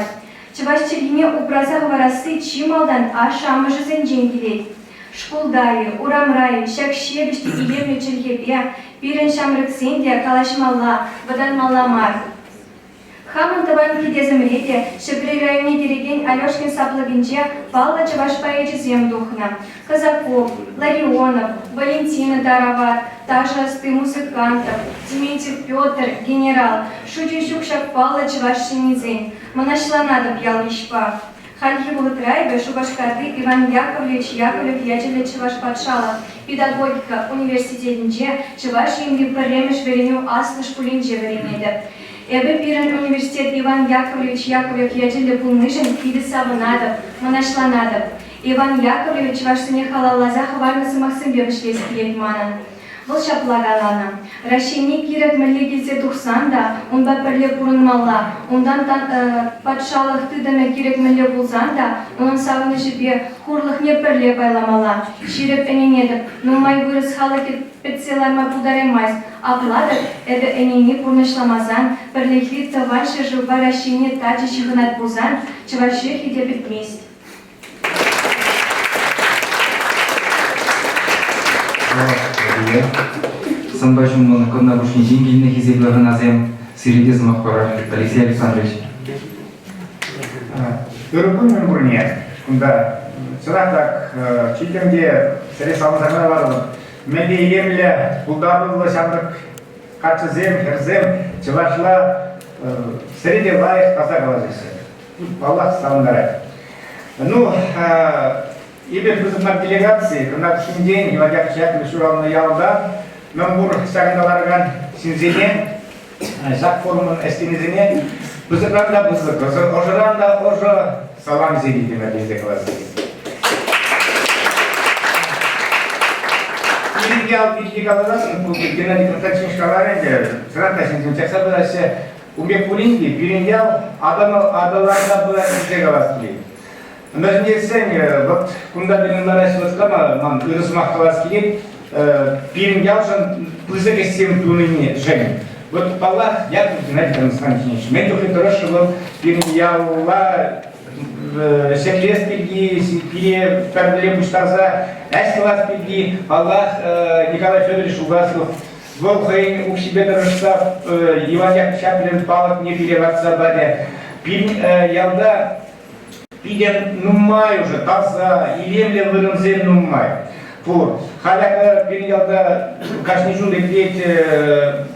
Чуваш чергене упраза варасы чималдан аша мажызен жеңгелей. Шкулдайы, урамрайы, шакше бішті иемлі чергебе, пирен шамрык сендия калашмалла, ваданмалла мар. Хамын тыван кидезімреде, Шепрей районе дереген Алешкин саплагинче палла Чуваш поэжізем духна. Казаков, Ларионов, Валентина Дарават, Тажасты музыкантов, Дементьев Петр, генерал, Шучущук шакпалла Чуваш шинезен, Манашланадып ял ишпа. Хальхи Булытрайбе, Шубашкарды Иван Яковлевич Яковлев Ячеле Чуваш Патшалов, педагогика университетинче Чуваш емге пірремеш вереню аслыш пулинче веренеді. Эбе пирен университет Иван Яковлевич Яковлев Ячеле пулнышын киді сабынадып, манашланадып. Иван Яковлевич Чувашсыне халаллаза хабарнысы мақсымбе бішлес келет манын. Бұл шаплагалана. Рашени кирет мәлі келсе тұқсан да, онда пірле бұрынмалла. Ондан патшалық тыдаме керек мәлі болсан да, оның сағыны жібе хурлық не пірле байламала. Ширеп әненедіп, нумай вырыс халы петселарма пударемайз. Апладып, әбі әнені бұрнышламазан, пірлехли тываншы жылба Рашени тачы шығынат болсан, Чуваши хиде бітмест. Санбашым мұны көмна бұшын жеңгеліне хизеблығын азем Сиридез Махпара Алексей Александрович. Үргін өміріне, күнда сұрақтақ читемде сәрес алындарына бардым. Мәнде елемілі бұлдабылы шамдық қатшы зем, херзем, Чувашла сәреде лайық қаза қалажысы. Аллах салындарай. Ну, ебе біздің делегации, күнда күшін ден, Иван Яковлевич Шуралыны ялда, мен бұр сағындаларған синзене, жақ форумын әстенезіне, біздіқан да біздік, ожыран да ожы салам зейді мәдезе қаласы. Иридиал битки қаладасын, Геннадий Константинович Каларенде, сырата синзен чақса бұдасы, умбек пулинги, пирендиал, адаларда бұда синзе қаласы. Мәжіндесен, вот, күнда білін барасы бұдқама, ман үрісмақ қаласы келен, пирендиал жын пызық естем туныне жеңін. Вот Паллах, я тут, Геннадий Константинович, мен тухи тұрышы бұл пирендиалла сәклес білгі, пире пәрділе бұштарса, әскілас білгі, Паллах Николай Федорович Угаслов, бұл қайын ұқшибе тұрышса, Иван Яковлевич палық не біле батса бәді. Пирендиалда пиден нумай уже, таза, илемле вырымзен нумай. Фу, халяка пирендиалда кашничун декдет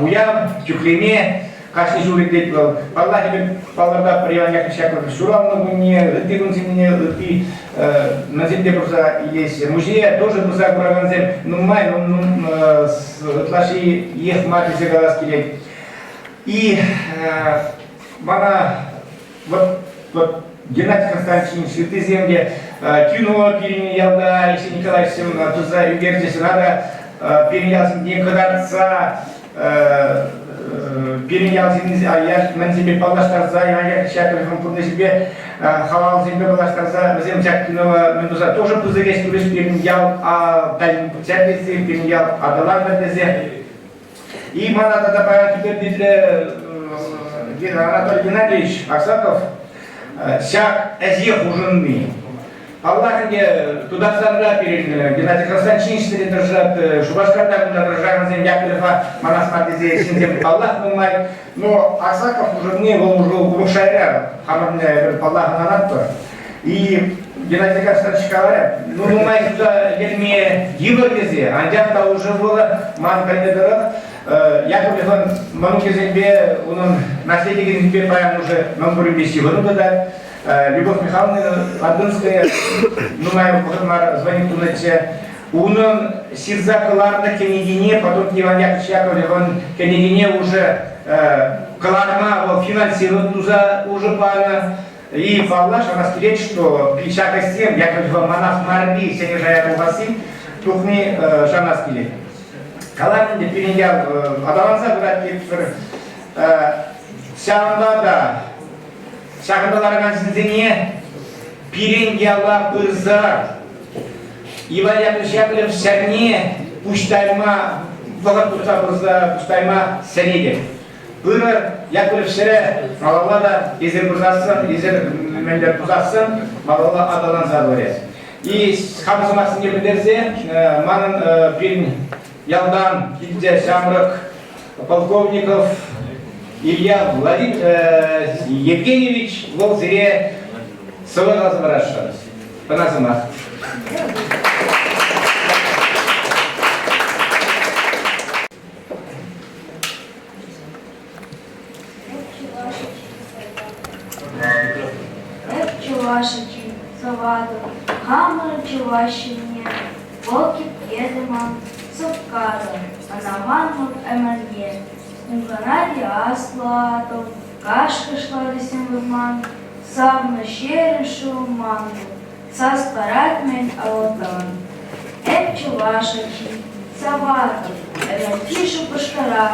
уям, тюклеме, кашни журик дейт был. Аллах тебе баларда приянyak шакыр шурамны буне, ртигун сине рти наземде просто есть. Музей тоже просто кураганзем, ну май, тлаши ех матрицы галас келет. И мана вот Геннадий Константинович, ты земле кино перенял, да, Алексей Николаевич, туза югердес надо перенял некогда перенял я на себе палаштарза, я шаковым пурны себе халал земле палаштарза, зем чак кино медуза тоже пузырец турис перенял, а дальний путяпец перенял, а далан дезе. И мана тогда понятно теперь Анатолий Геннадьевич Аксаков шаг эзех ужинный. Аллах мне туда зарда перед Геннадий Константинович держат, Шубашкарда куда держат на Яковлева, Манасмат из Синтем Аллах думает, но Аксаков ужинный был уже в Шайре, Хамарне Аллах Нанатта. И Геннадий Константинович говорит, ну думает туда вернее Гиборгезе, Андяхта уже было Ман Кандидатов. Яковлев Мануке Зембе, он наследник Зембе паян уже Мамбури Беси, вот туда Любовь Михайловна Адынская, ну моя Бухармар звонит туда, он Сирзакаларна Кенедине, потом Иван Яковлевич Яковлев, он Кенедине уже Каларма финансирует уже пана. И Фаллаш, она сказать, что Пичака 7, Яковлев Манас Марби, Сенежая Рубаси, Тухни Шанаскили. Каларин де перенял Адаланса братьев Шахандада Шахандаларган синзене переняла бырза Иван Яковлевич Яковлев Шарне Пуштайма Вагатурса бырза Пуштайма Сенеде Быры Яковлев Шере Малалада Изер бырзасын, Изер мендер бырзасын Малала Адаланса дворец. И Хамсамасын ебедерзе Манын перен Ялдан, Кильдя, Шамрак, полковников, Илья Евгеньевич, Волзире, Саван Размараша. Панасамах. Чувашичи, Саваду, Хамар Чувашине, Волки Пьедеман, Совказа, Анаманов Эманье, Унгаради Аслатов, Кашка Шладисим Вырман, Савна Щерин Шуманду, Сас Паратмен Алотан, Чувашичи, Саватов, Эратишу Пашкара,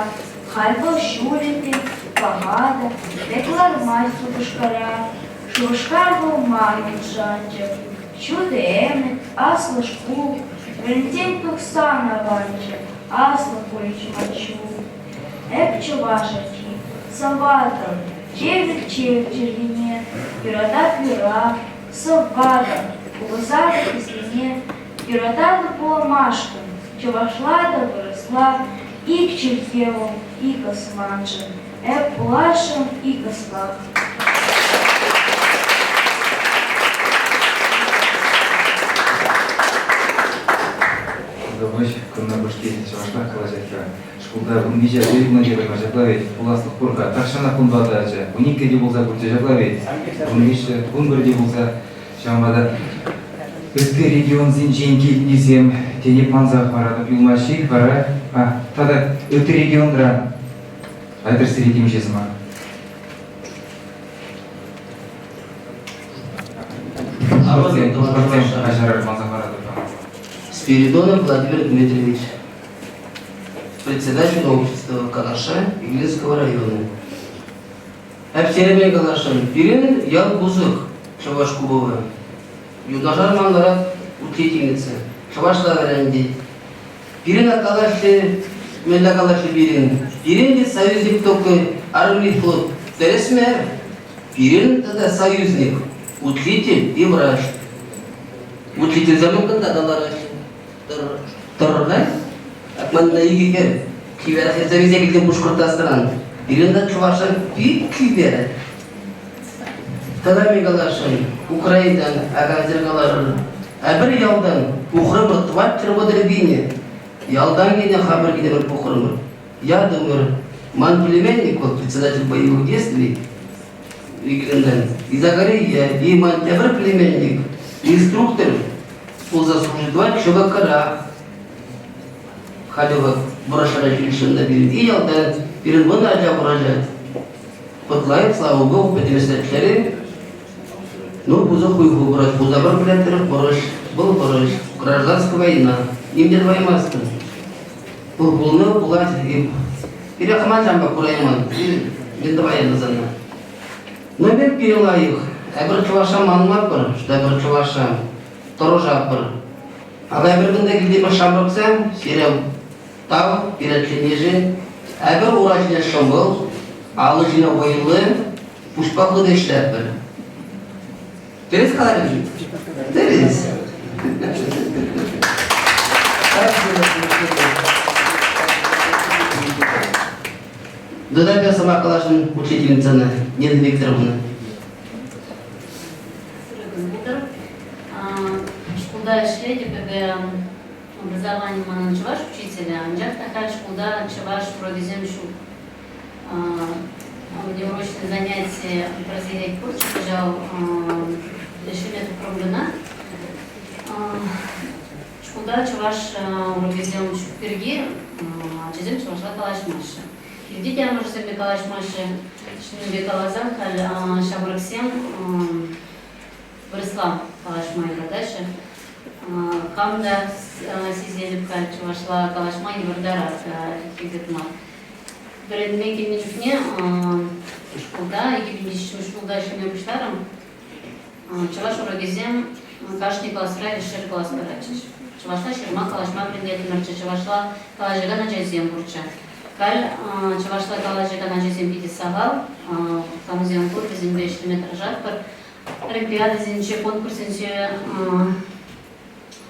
Хальбал Щулити, Пагада, Деклармайсу Пашкара, Шушкарбал Мамин Жанчев, Чудеемет, Аслашку, Валентин Тухсана Ванче, Асла Кулич Мачу, Чувашичи, Саватов, Чевик Червине, Пирота Пира, Савада, Угазада Кислине, Пирота Поломашка, Чувашлада выросла, и к Черкеву, и к Османче, Пулашем, и к Ослав. Давай, когда башкирия чувашна калажака, школда унбижа берегнеге бажаклавит, уласлык курка, такшана кунбадача, уникеде болса курчажаклавит, унбижа кунберде болса шамада. Өтті регион зинжен келдесем, тенеп манзақ барады, юлмаши бара, тада өтті региондра, айдырсы ретемешесіма. Спиридонов Владимир Дмитриевич, председатель общества Калаша Иглинского района. Әптереме Калашын, Пирин Ял Бузык, Чаваш Кубова. Юнажар Манлара учительница, Чавашла Варанди. Пирин Калаши, Мелла Калаши Пирин. Пирин союзник только армии флот. Тересмер. Пирин тогда союзник, учитель и врач. Учитель замыкан дадалар. Торгай, Акман Наигикер, Кивера Хезавизек для Бушкуртастран. Пирин Чавашан Пик Кивера. Тогда Мегалашин, Украинадан, Агазергалар, Абер Ялдан, Ухрымыр, Тваттер Водербине, Ялдан гене Хабар гидемер Пухрымыр. Я думаю, Ман племянник, вот председатель боевых действий, и Закария, и ман тевр племянник, и инструктор, он заслуживает человека, ходил Бурашара Чилишин перед и ялта, перед вон раджа Буражат. Подлает, слава Богу, 50 ну, бузахуй Бураш, бузабар плятер, Бураш, был Бураш, гражданская война, им не двоя маска. Бурбулны, Булат, и перехамат жамба Курайман, и не двоя назана. Но мен перела их, бір чуваша манмар бір, что бір чуваша торожа бір. Ага бір күнде келдемі шамрықсам, серем тау, перетленежі, әбір урачыне шомыл, алы жина ойылы, пушпақлы дештәп бір. Терес қалар жит? Терес. Додапя сама калашын учительницаны, Нина Викторовна. Школда эшледи бебе образование манан чуваш учителя, анжак такая школда чуваш проведем шу неурочные занятия бразилии курс, пожал решили эту проблему. Школда чуваш проведем шу перги, а чезем чувашла калаш маша. Видите, я можу себе калаш маши, что не бекалазан, шабраксем, Борислав калаш майра дальше. Камда сизели бкаль чувашла калаш май вардара хигетма. Перед меки минутне школда, египетский школда шеме буштаром, чуваш урагезем кашни классра решер класс карачиш. Чувашла шерма калашма приндет мерче чувашла калажга на джезем бурча. Каль чувашла калажга на джезем пяти сагал, там зем кур зем 5 метров жатпар. Олимпиада зенче конкурс зенче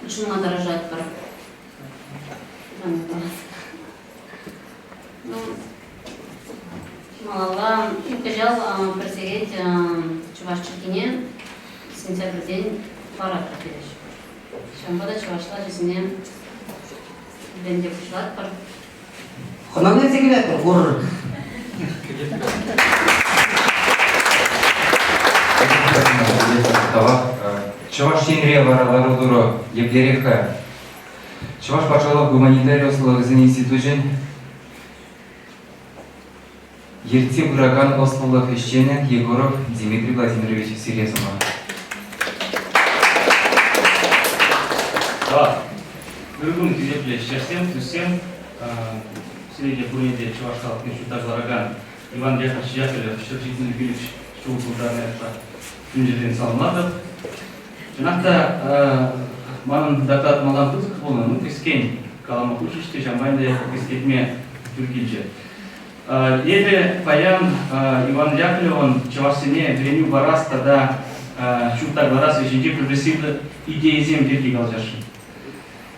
шума дорожат пар. Ну, малала пожал просереть чуваш чекине сентябрь день парад проходишь. Шамбада чувашла жизне деньги пошла пар. Хонанга зигилет гор. Чуваш Синрия Вараларудуро Еплереха. Чуваш пожалуй гуманитариуслы за институтен. Ерте Бураган Ословых Ищенин Егоров Дмитрий Владимирович Серезова. Да. Гыргун кизепле шерсем, тусем. Среди Бурунди Чуваш халк Нечутаж Лараган. Иван Яковлевич Яковлев, Щерчительный Билич, Чувак Ударный Инженер Салматов. Жанакта манын доклад малан кызык болду, ну кискен каламак учиште жамбайда кискетме түргилже. Ебе паян Иван Яковлевон чавашсене вреню барас тада чуктар барас ежеде прогрессивды идеи зем берги галжашы.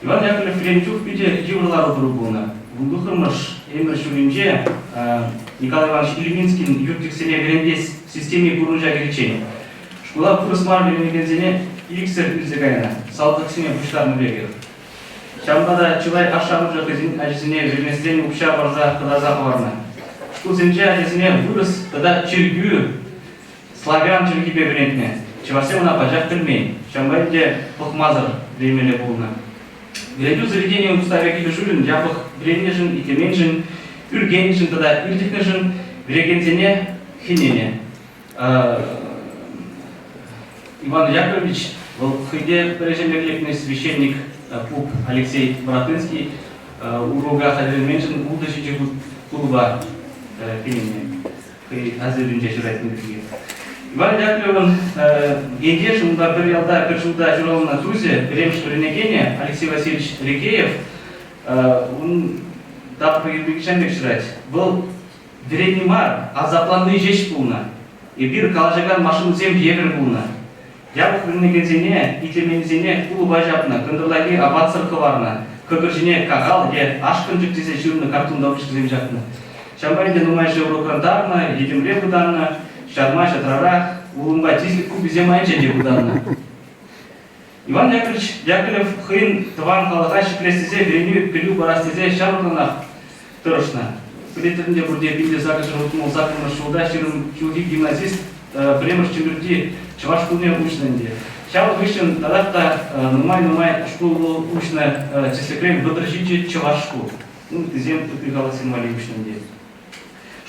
Иван Яковлев вренчук биде живырлары бурубуна. Вундухырмыш эмир шуринже Николай Иванович Ильминскин юртиксене врендес системе бурунжа керечень. Школа курсмар вренегензене Иксер Ильзегайна, Салтаксине Буштарны Бегер. Шамбада Чилай Ашамжа Казин Ажизине Вернестен Упша Барза Кадаза Варна. Шкузинже Ажизине вырос тогда Чергю, славян Чергибе Врентне. Чевасемна Паджак Пельмень, Шамбайде Похмазар Времеле Булна. Грядю заведение уставя Кибешулин, Дяпах Вренежин и Теменжин, Юргенежин тогда Иртикнежин, Врегензене Хинене. Иван Яковлевич был в Хыде прежемеглепный священник Пуп Алексей Боротынский, у Руга Хадельменшин, удачи клуба Пенини, Азеринче Ширайтин Бергер. Иван Яковлевич Гендеш, он был ялда, першуда журнал на Тузе, Перемш Ренегене, Алексей Васильевич Рикеев, он дал Пегербекшенбек Ширайт, был Веренемар, а запланный жесть пулна, и бир Калажаган машину зем евер пулна. Ябық бірінігензене, итемензене ұлы бажапына, күндірлаги абат сырқыварына, көкіржіне қағал, ашқын жүктесе жүріні картундау ішкізем жатына. Шамбайде нумайшы урокрандарына, едімре бұданына, шармай шатрарақ, ұлымға тезлік күбізе майынша де бұданына. Иван Яковлевич Яковлев хыын тыван қалыға шықлестезе, вереню пілу барастезе шарылынақ тұрышына. билеттерінде бірде бинде закажыр отмол законы шулда шилги гимназист премьер чемберди чуваш кулне учненде. Чал вышен тогда нумай школу учна чесекрем выдржите чувашку. Ну тезем тупигала символи учненде.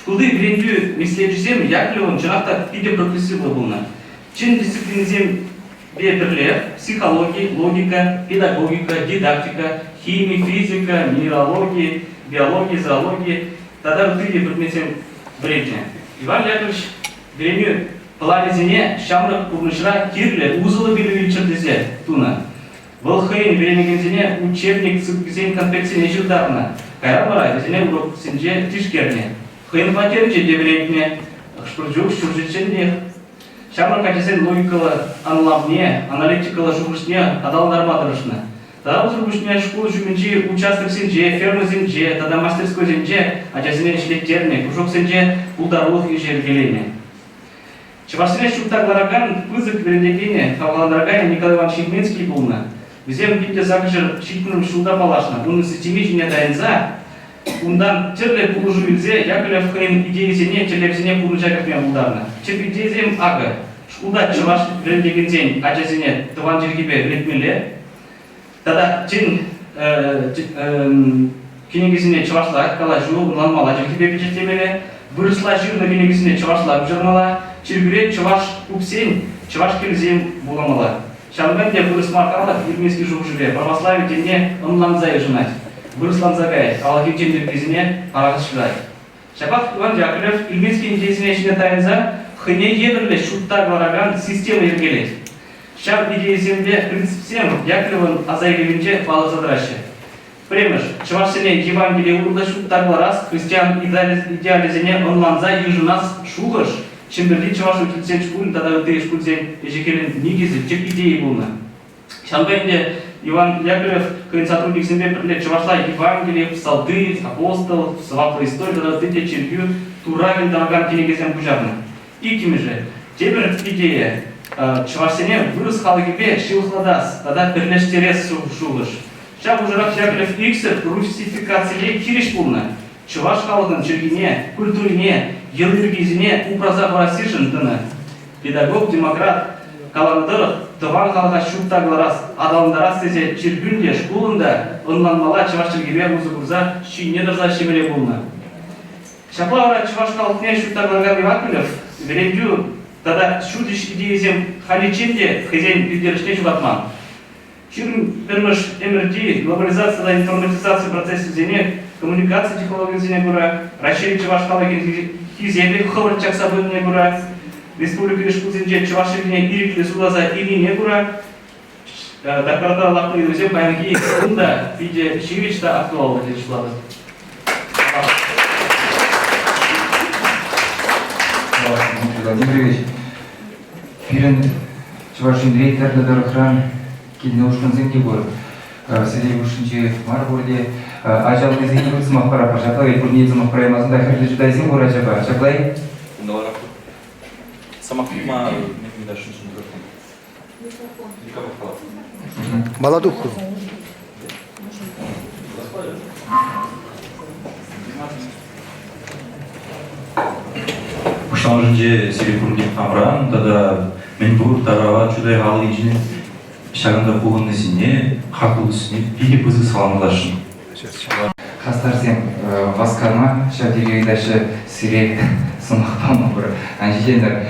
Школды гренду мислежисем яклевон чынакта пиде прогрессивлы булна. Чин дисциплинизем бедерлер, психология, логика, педагогика, дидактика, химия, физика, минералогия, биология, зоология, тогда в тыге предметем бредня. Иван Яковлевич греню планезине шамрак пурнышра кирле узлы били чердезе туна. Волхейн беремегензине учебник цыгзен конспекцияне жылдарна. Кайрамара зине урок синже тишкерне. Хейн матерче дебрекне, шпуржук шуржиченне. Шамрак качесен логикалы анламне, аналитикалы жугушне адалдармадырышна. Тогда жугушне школу жуменже участок синже, ферма синже, тогда мастерской синже, ачасине шлеттерне, кружок синже ударлых и жергелене. Чевашине шуктаглараган пызык берендегене, Каваландрагане Николай Иванович Ильменский булна. Везем бинде закажер шитным шулда палашна, уны сетимижине дайнза, ундан терле пулужу илзе, Яковлев хрен идеизине, телевизине пулужаков булдарна. Чеп идеизем ага. Шкулда чеваш берендегензен, ачасине тыван жергибе ретмеле. Тогда чин кинегизине чевашла калажу, нланмала жергибе бюджетемеле, выросла жир на кинегизине чевашла журнала, Чиргуре чуваш упсень, чуваш кельзем буламала. Шамбенде вырос маркала, ирмейский журжуле, православие тене онланзай женать. Вырос ланзагай, алахимчен деркизине парагашгай. Шабах Иван Яковлев, ирмейский индейзине ишне тайнза, хыне еберле шутта глараган система ергелет. Шаб идея земле принцип всем Яковлеван азайгевинче пала задраще. Премеш, чувашсене Евангелие урда шутта гларас, христиан идеализине онланзай южунас шугаш, Чемберли чаваш учитель школы, тогда ты шкользен ежекелен нигизи, чек идеи булна. Шамбенде Иван Яковлев, как сотрудник семьи, прилет чавашла Евангелие, псалты, апостол, свапла история, тогда ты те червю, турагин тамаган кинегезем пужарна. И кими же, теперь идея, чавашсене вырос халагибе, шилхладас, тогда перелеш терес шулыш. Шаб ужарак Яковлев иксер, русификации кириш булна. Чуваш халыгын чергине, культурине, елдергизине упраза барасишин тыны. Педагог, демократ, каландырық, тыван халыға шуттагларас, адалындарас десе чергүнде, шкулында, онланмала чуваш чергебе узы-гурза, шүйне дырза шемеле болна. Шаплавра чуваш халықне шуттагларган Яковлев, верендю, тогда шудиш идеизем халиченде, хозяин пидерышне шубатман. Чирн пермыш МРД, глобализация, информатизация процесса зене, коммуникация технологий зене гура, расширить чуваш халыгин хиземе ховар чаксабынне гура, республика решкузинже чувашевне ирикли сулаза ирине гура, докторда лапны друзья паянги сунда в виде шивичта актуална дешлады. Владимирович, пирен чувашин директор дархран кидне ушканзен кибор, сидели ушинче марбурде, ажалны зейни высмах пара пашаклай, курни замах проемазында херли жудай зим гора жаба, шаклай? Долларов. Самах ма не дашь микрофон. Микрофон. Молодуху. Ушамжинже Сирикурдин Хамран, тогда Менбур, Тарава, Чудай Галыгин, Шаганда Пугуннесине, Хакулусине, Пили Пызы Саламдашин. Хастарсем васкарма, шатири дальше сире сумахпамы бір. Анжидендер,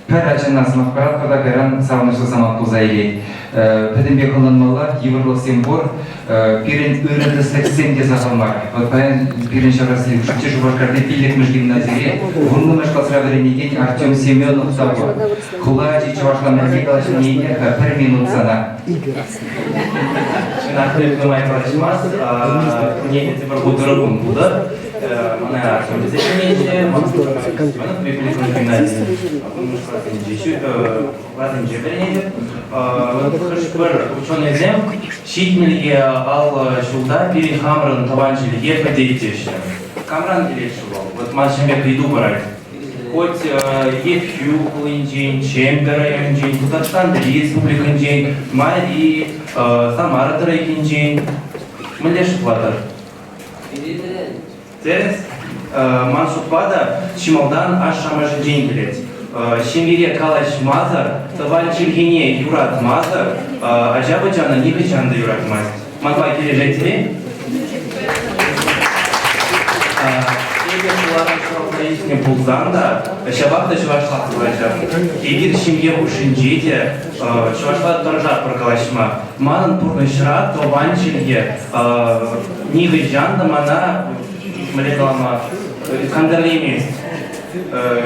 пәрәчінна сумахпарат, когда гаран савнышлы самат пузайли. Пәдімбе қылынмалы, еврлық сембор, пирен үрінді сәксен де сақалмар. Пәйін пирен шағасын үшікте жұбашқарды пилдекміш гимназире, ғұнлымыш қасыра біренеген Артем Семенов табы. Құладжи чавашла мәзекалашын еңер пәр минут сана. Нахреб май прочимас, не это продукт буда, она актуализация, можно прикрепить гимназию. Владимир Жебернеев, ученый зем, щитнильге ал шулда перед Хамран таванчили епадейтеші. Камран келеші бол, вот машинбек иду барай. Хоть Ефью Кулинджин, Чембера Инджин, Татарстан, Республика Инджин, Мари, Самара Тарайкинджин, Малеш Платар. Терес Мансутпада Чималдан Ашамажи Джингелец. Шимире Калаш Мазар, Таваль Чильгине Юрат Мазар, Аджабаджана Нигачанда Юрат Мазар. Манвай Кирежетели? Егер Пулзанда, Шабахта Чувашла Егер Шимье Ушинджите, Чувашла Торжат Прокалашма, Манан Пурнышра, Тован Чильге, Нигачанда Мана Малегалама, Кандалеми.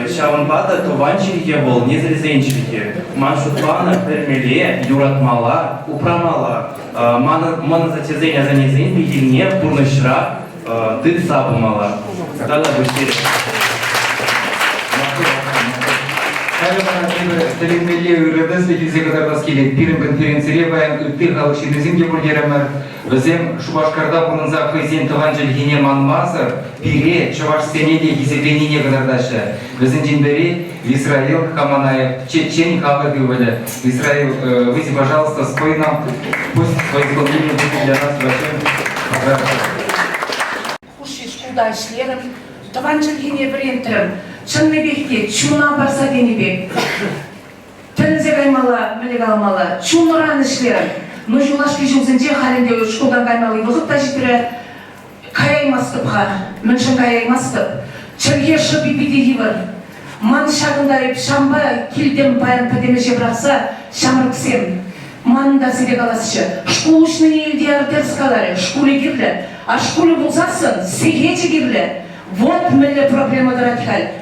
Шаванбата Туванчильге был, Незрезенчильге, Маншутвана, Пермеле, Юратмала, Упрамала, Мана затязения за низин, Бигильне, Пурнышра, Ты Сабумала. Дала Бусири. Телемеле үреді спекілзе қадарбас келет. Пирін конференцире баян үтті халық шернезімге бұрдеремір. Бізден Шубашкарда бұрынза президент Тыванчылгене манмазыр, пире Чуваш сенеде есепленіне қадардашы. Біздің жендері Исраил Хаманаев, Чечен халық өбілі. Исраил, выйди, пожалуйста, спой нам. Пусть свой исполнение будет для нас большим. Хушиш куда шлером, Тыванчылгене брендером. Чынныбекке чуна барса денебек. Тілінзе қаймала, мүлі қалмала, чуныран ішлерін. Но жолашки жылзынде халінде школдан қаймалы вғытта жетірі каяймастыпға, мүншін каяймастып. Чырге шыбы бедегивір. Ман шағындарып шамба келдем баян пәдемеше бірақса шамырксем. Манында себе қаласышы. Школушның елде артерскалары, школы керлі. А школы болсасын, сегече керлі. Вот мүлі проблема радикаль.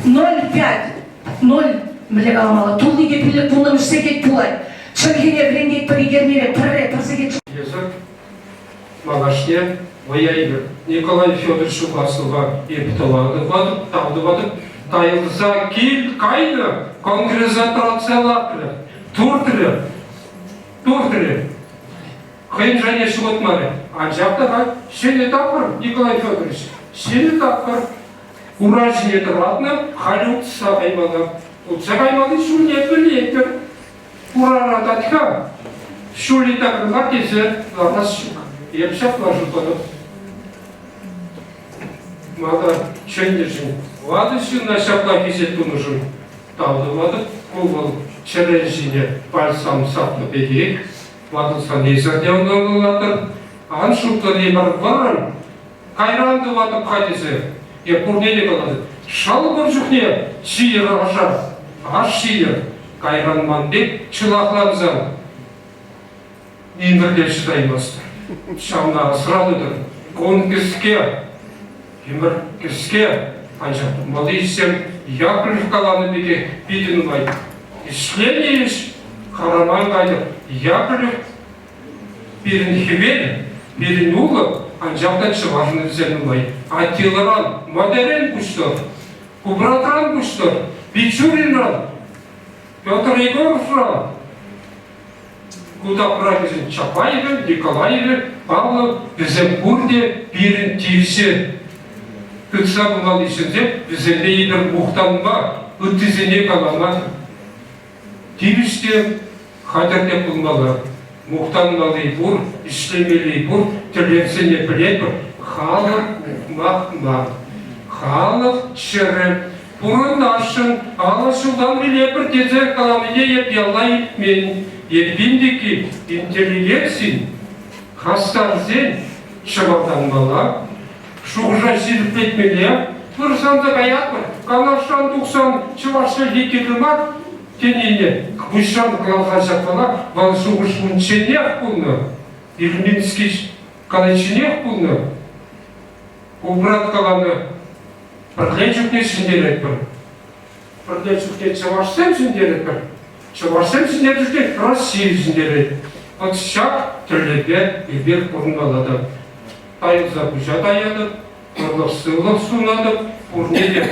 0,5 миллион алмалы. Тулыге пилік бұны мүшсекет пулай. Чыргене брендет пірігермелі пірсекет. Езір Малашне, Ваяйбір, Николай Федорович Шукласова епіталады вадып, тауды вадып, тайылза кел кайды, конгрезатрациялақлы, туртылы. Қиын және шығытмары. Анжаптаға, шені тапыр, Николай Федорович, шені тапыр. Уражне тратно, халют сагаймалы. Сагаймалы шулне білетір. Урарататха, шули такрыла кезер ларнасшук. Епшап лажутады. Мада чөндержін. Вады шын нашапла кезет тұнышын. Талды вады, кувал чәренжіне пальсам сапны бегек. Вадылсан незерде ұнаңылатыр. Аншуқты лебір варым. Кайранды вады қайтесі. Пурнеде қалады. Шал бір жүхне шиыр ашар. Аш шиыр. Кайран мандек чылақларзан. Емірде шыдаймасты. Шамна сырадыдыр. Кон кіске. Емір кіске. Анжақты малы исем яқырып қаланы беге бедін байды. Ішлен еш қараман қайды. Яқырып берін хевел, берін ұлы. Анжақтан шығарыны зәнімай. Аттиларан, модерен күштір, Кубратран күштір, Бичуринран, Петр Егоровран, Кудапра кезін Чапаевы, Николаевы, Павлов, бізден бұрде берін тиісі. Күтса бұлал ішінде бізден ейдір мұқтанма, үттізіне қаламады. Тиісте қадірде бұлмалы. Мұқтанмалы бұр, ішлемелі бұр, тіленсіне білет бұр. Халық мақма, халық шыры, бұрын ашын, алышылдан біле бір тезе қаламыне епялай мен, епбіндекі интеллигенсин, хастарзен шыматанмала, шуғжа сіліп етмеле, бір санды қаят бұр, қалашан 90 чывашы екетілмақ, тенене, бұшан қалға жатқала, вал шуғыш мұнченеқ бұлны, Ильминский қалайченеқ бұлны, Убрат қаланы бірлен жүкне сіндерет бір. Бірлен жүкне чывашсен сіндерет бір. Чывашсен сіндерет жүкне Россия сіндерет. От шақ түрлебе ебек бұрын алады. Тайылза бұжа даяды, ұрлық сылық сунады, бұрнеде.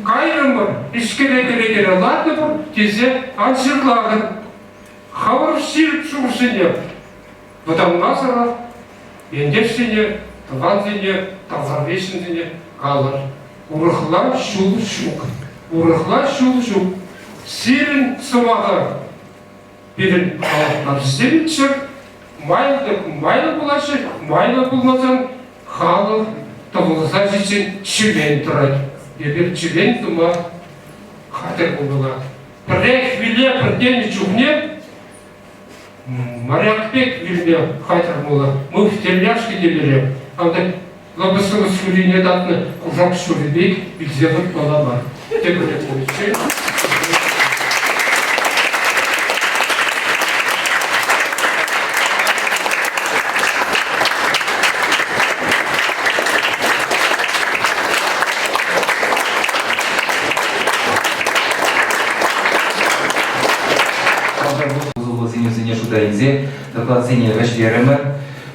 Қайрым бір, ішкере-кере лады бір, тезе аншырлағын. Хавар ширіп шуғышыне. Бұдамға сыра, ендершіне, Тыванзіне, Тазарвешінзіне қалыр. Урықла шул-шук. Урықла шул-шук. Сирін сымағы. Берін қалықтар сирін чыр. Майлы бұлашы, майлы бұлмазан қалық табылса жiçin член тұрады. Ебір член тума қатыр болуға. Бірек виле бірден чухне, морякпек виле қатыр болуға. Мы в тельняшке делере. Анда лабысыңы сүріне датны құжақ шүребек білзелік бала бар. Тегірек болушы. Доклад сене вәшверімі,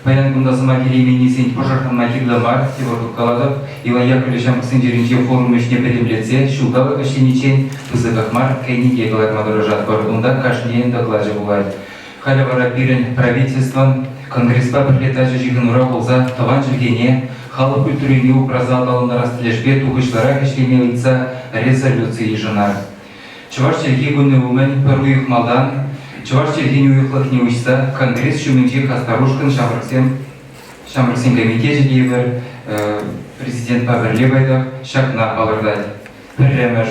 паян күндасы макелемене сен пожархан макеглемар, теваргут каладов, Иван Яковлевич Амксын жерінче форум үшне білімлетсе, шулдалы кашленичен пызыгахмар кәйнеге галатмадырыжат бар, онда кашнеен докладжы булайды. Халявара пирен правительстван, конгресспа бірлетажы жиғын ұра болса, таван жүргене, халық культурене упраза аталында растылешпе туғышлара кәшлеме ұйтса резолюции жынар. Чуваш жерге күнні өмін пір ұйықмалдан, Чуваш жерден уйықлық не ұйса, конгресс шүмінже Қастарушқын Шамрыксен комитет жедейбір президент Паверле байдақ шақна алырдайды. Пірремір.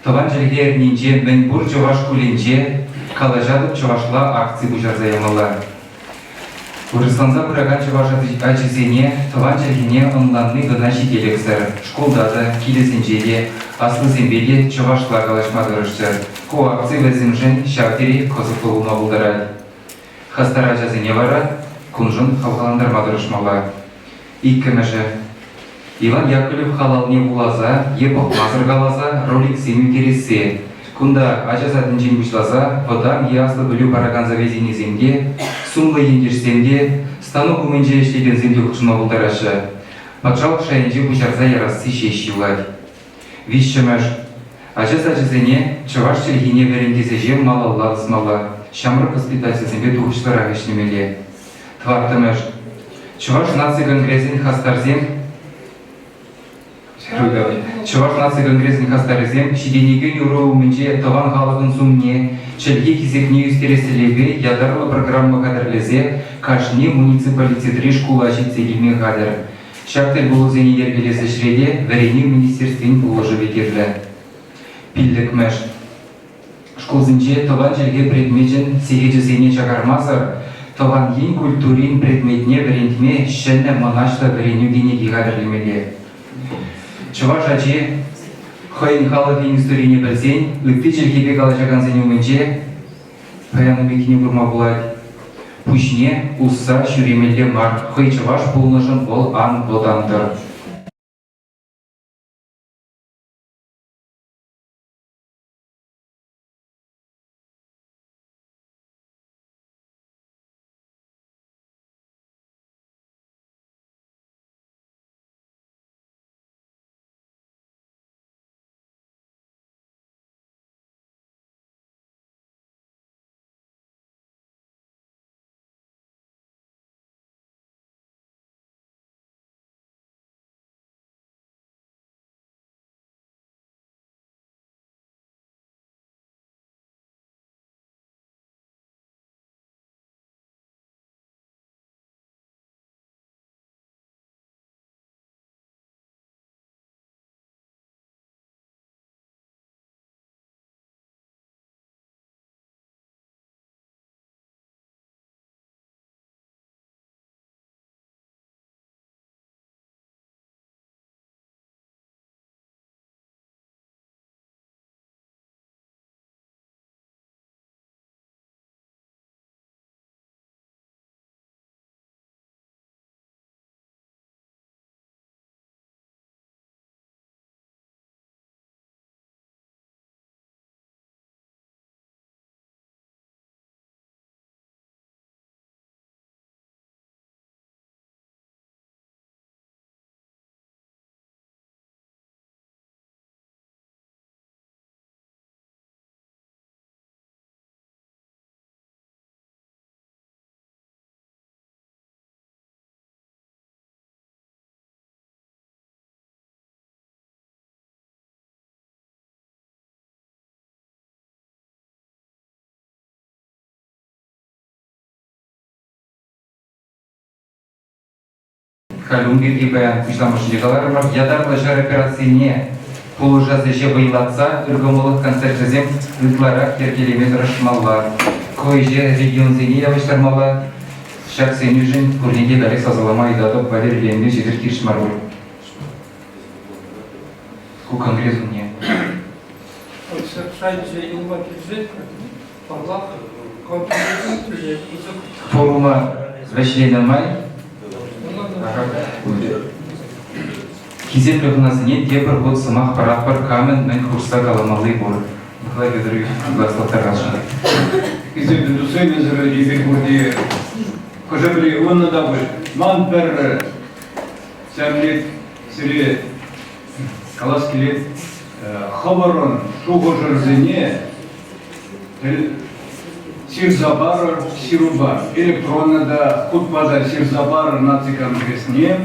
Таван жерге әрненже мен бұр чуваш күленже калажадып чувашла акции бұжар заямалар. Урысланза бұраган чуваш ачызене таван жергене онланны гына шетелексір. Школдады, келесенжеде, аслы зембеде чувашла калашмадырышчыр. Ко акции вәзімжін шаутері козық болуына бұлдарады. Хастара жазыне бара, күнжін халғаландырмадырышмала. Иккіміжі. Иван Яковлев халалне улаза, епық мазыр қалаза, ролик семю кересе. Кунда ажазатын жен бұшлаза, одан еаслы білу бараган завезіне земде, сумлы ендерсемде, стану күменже ештеген земде құшына бұлдарашы. Патшалық шайынже бұжарза ярасы шеш юлай. Вишшіміш. Ажаз-ажызыне чуваш челгене верендесе жем малалла ысмала, шамрық воспитательзембе туғышлар ағышнемеле. Твартымыш. Чуваш нации конгрессин хастарзем, Чуваш нации конгрессин хастарзем, шиденеген юру мүнже таван халығын сумне, челге кезекне үстереселебе, ядарлы программа қадырлезе, кашне муниципалитетри шкула жетсегеме қадыр. Шактер бұл зенелер белесі шреде, вәрене министерствен уложы бекерлі. Пилдік мәш. Школзынже таван жерге предметжін сегеджізене чагармазыр, таван ең культурин предметне вәрентме шәнне монашта вәреню денеге қадырлемеле. Чуваш аче, хайын халық ең үстеріне білсен, үкті жергебе қалажаған зенеуменже, паяны бекіне бұрма болады. Пүшне, ұсса, шүремелде мар, хай чуваш болнышын ол ан бодандыр. халюм бирги баян кушламышындыгалар бар. Ядарлы жар операцияне положасы же выйлатса, үргімылық концертізем үтларак тергелемен рашмалла. Койже регион зене явыштармалла, шак сені жын көрнеге дәрі сазалама идатып валерленді жедір киршмар бұл. Ку конкретно не. Форума вәшленілмай, Кизеп ревнасыне тепір год сымақ парапар камен мен курса каламалы бор. Николай Федорович, гласлатар рашында. Кизеп индустрия зыры ебек бурди. Кожабри онна да бұл. Ман бір сәмлет сире калас келет. Хабарон шуғы жырзыне сирзабар сирубар. Электронада худпада сирзабар наци конгрессне.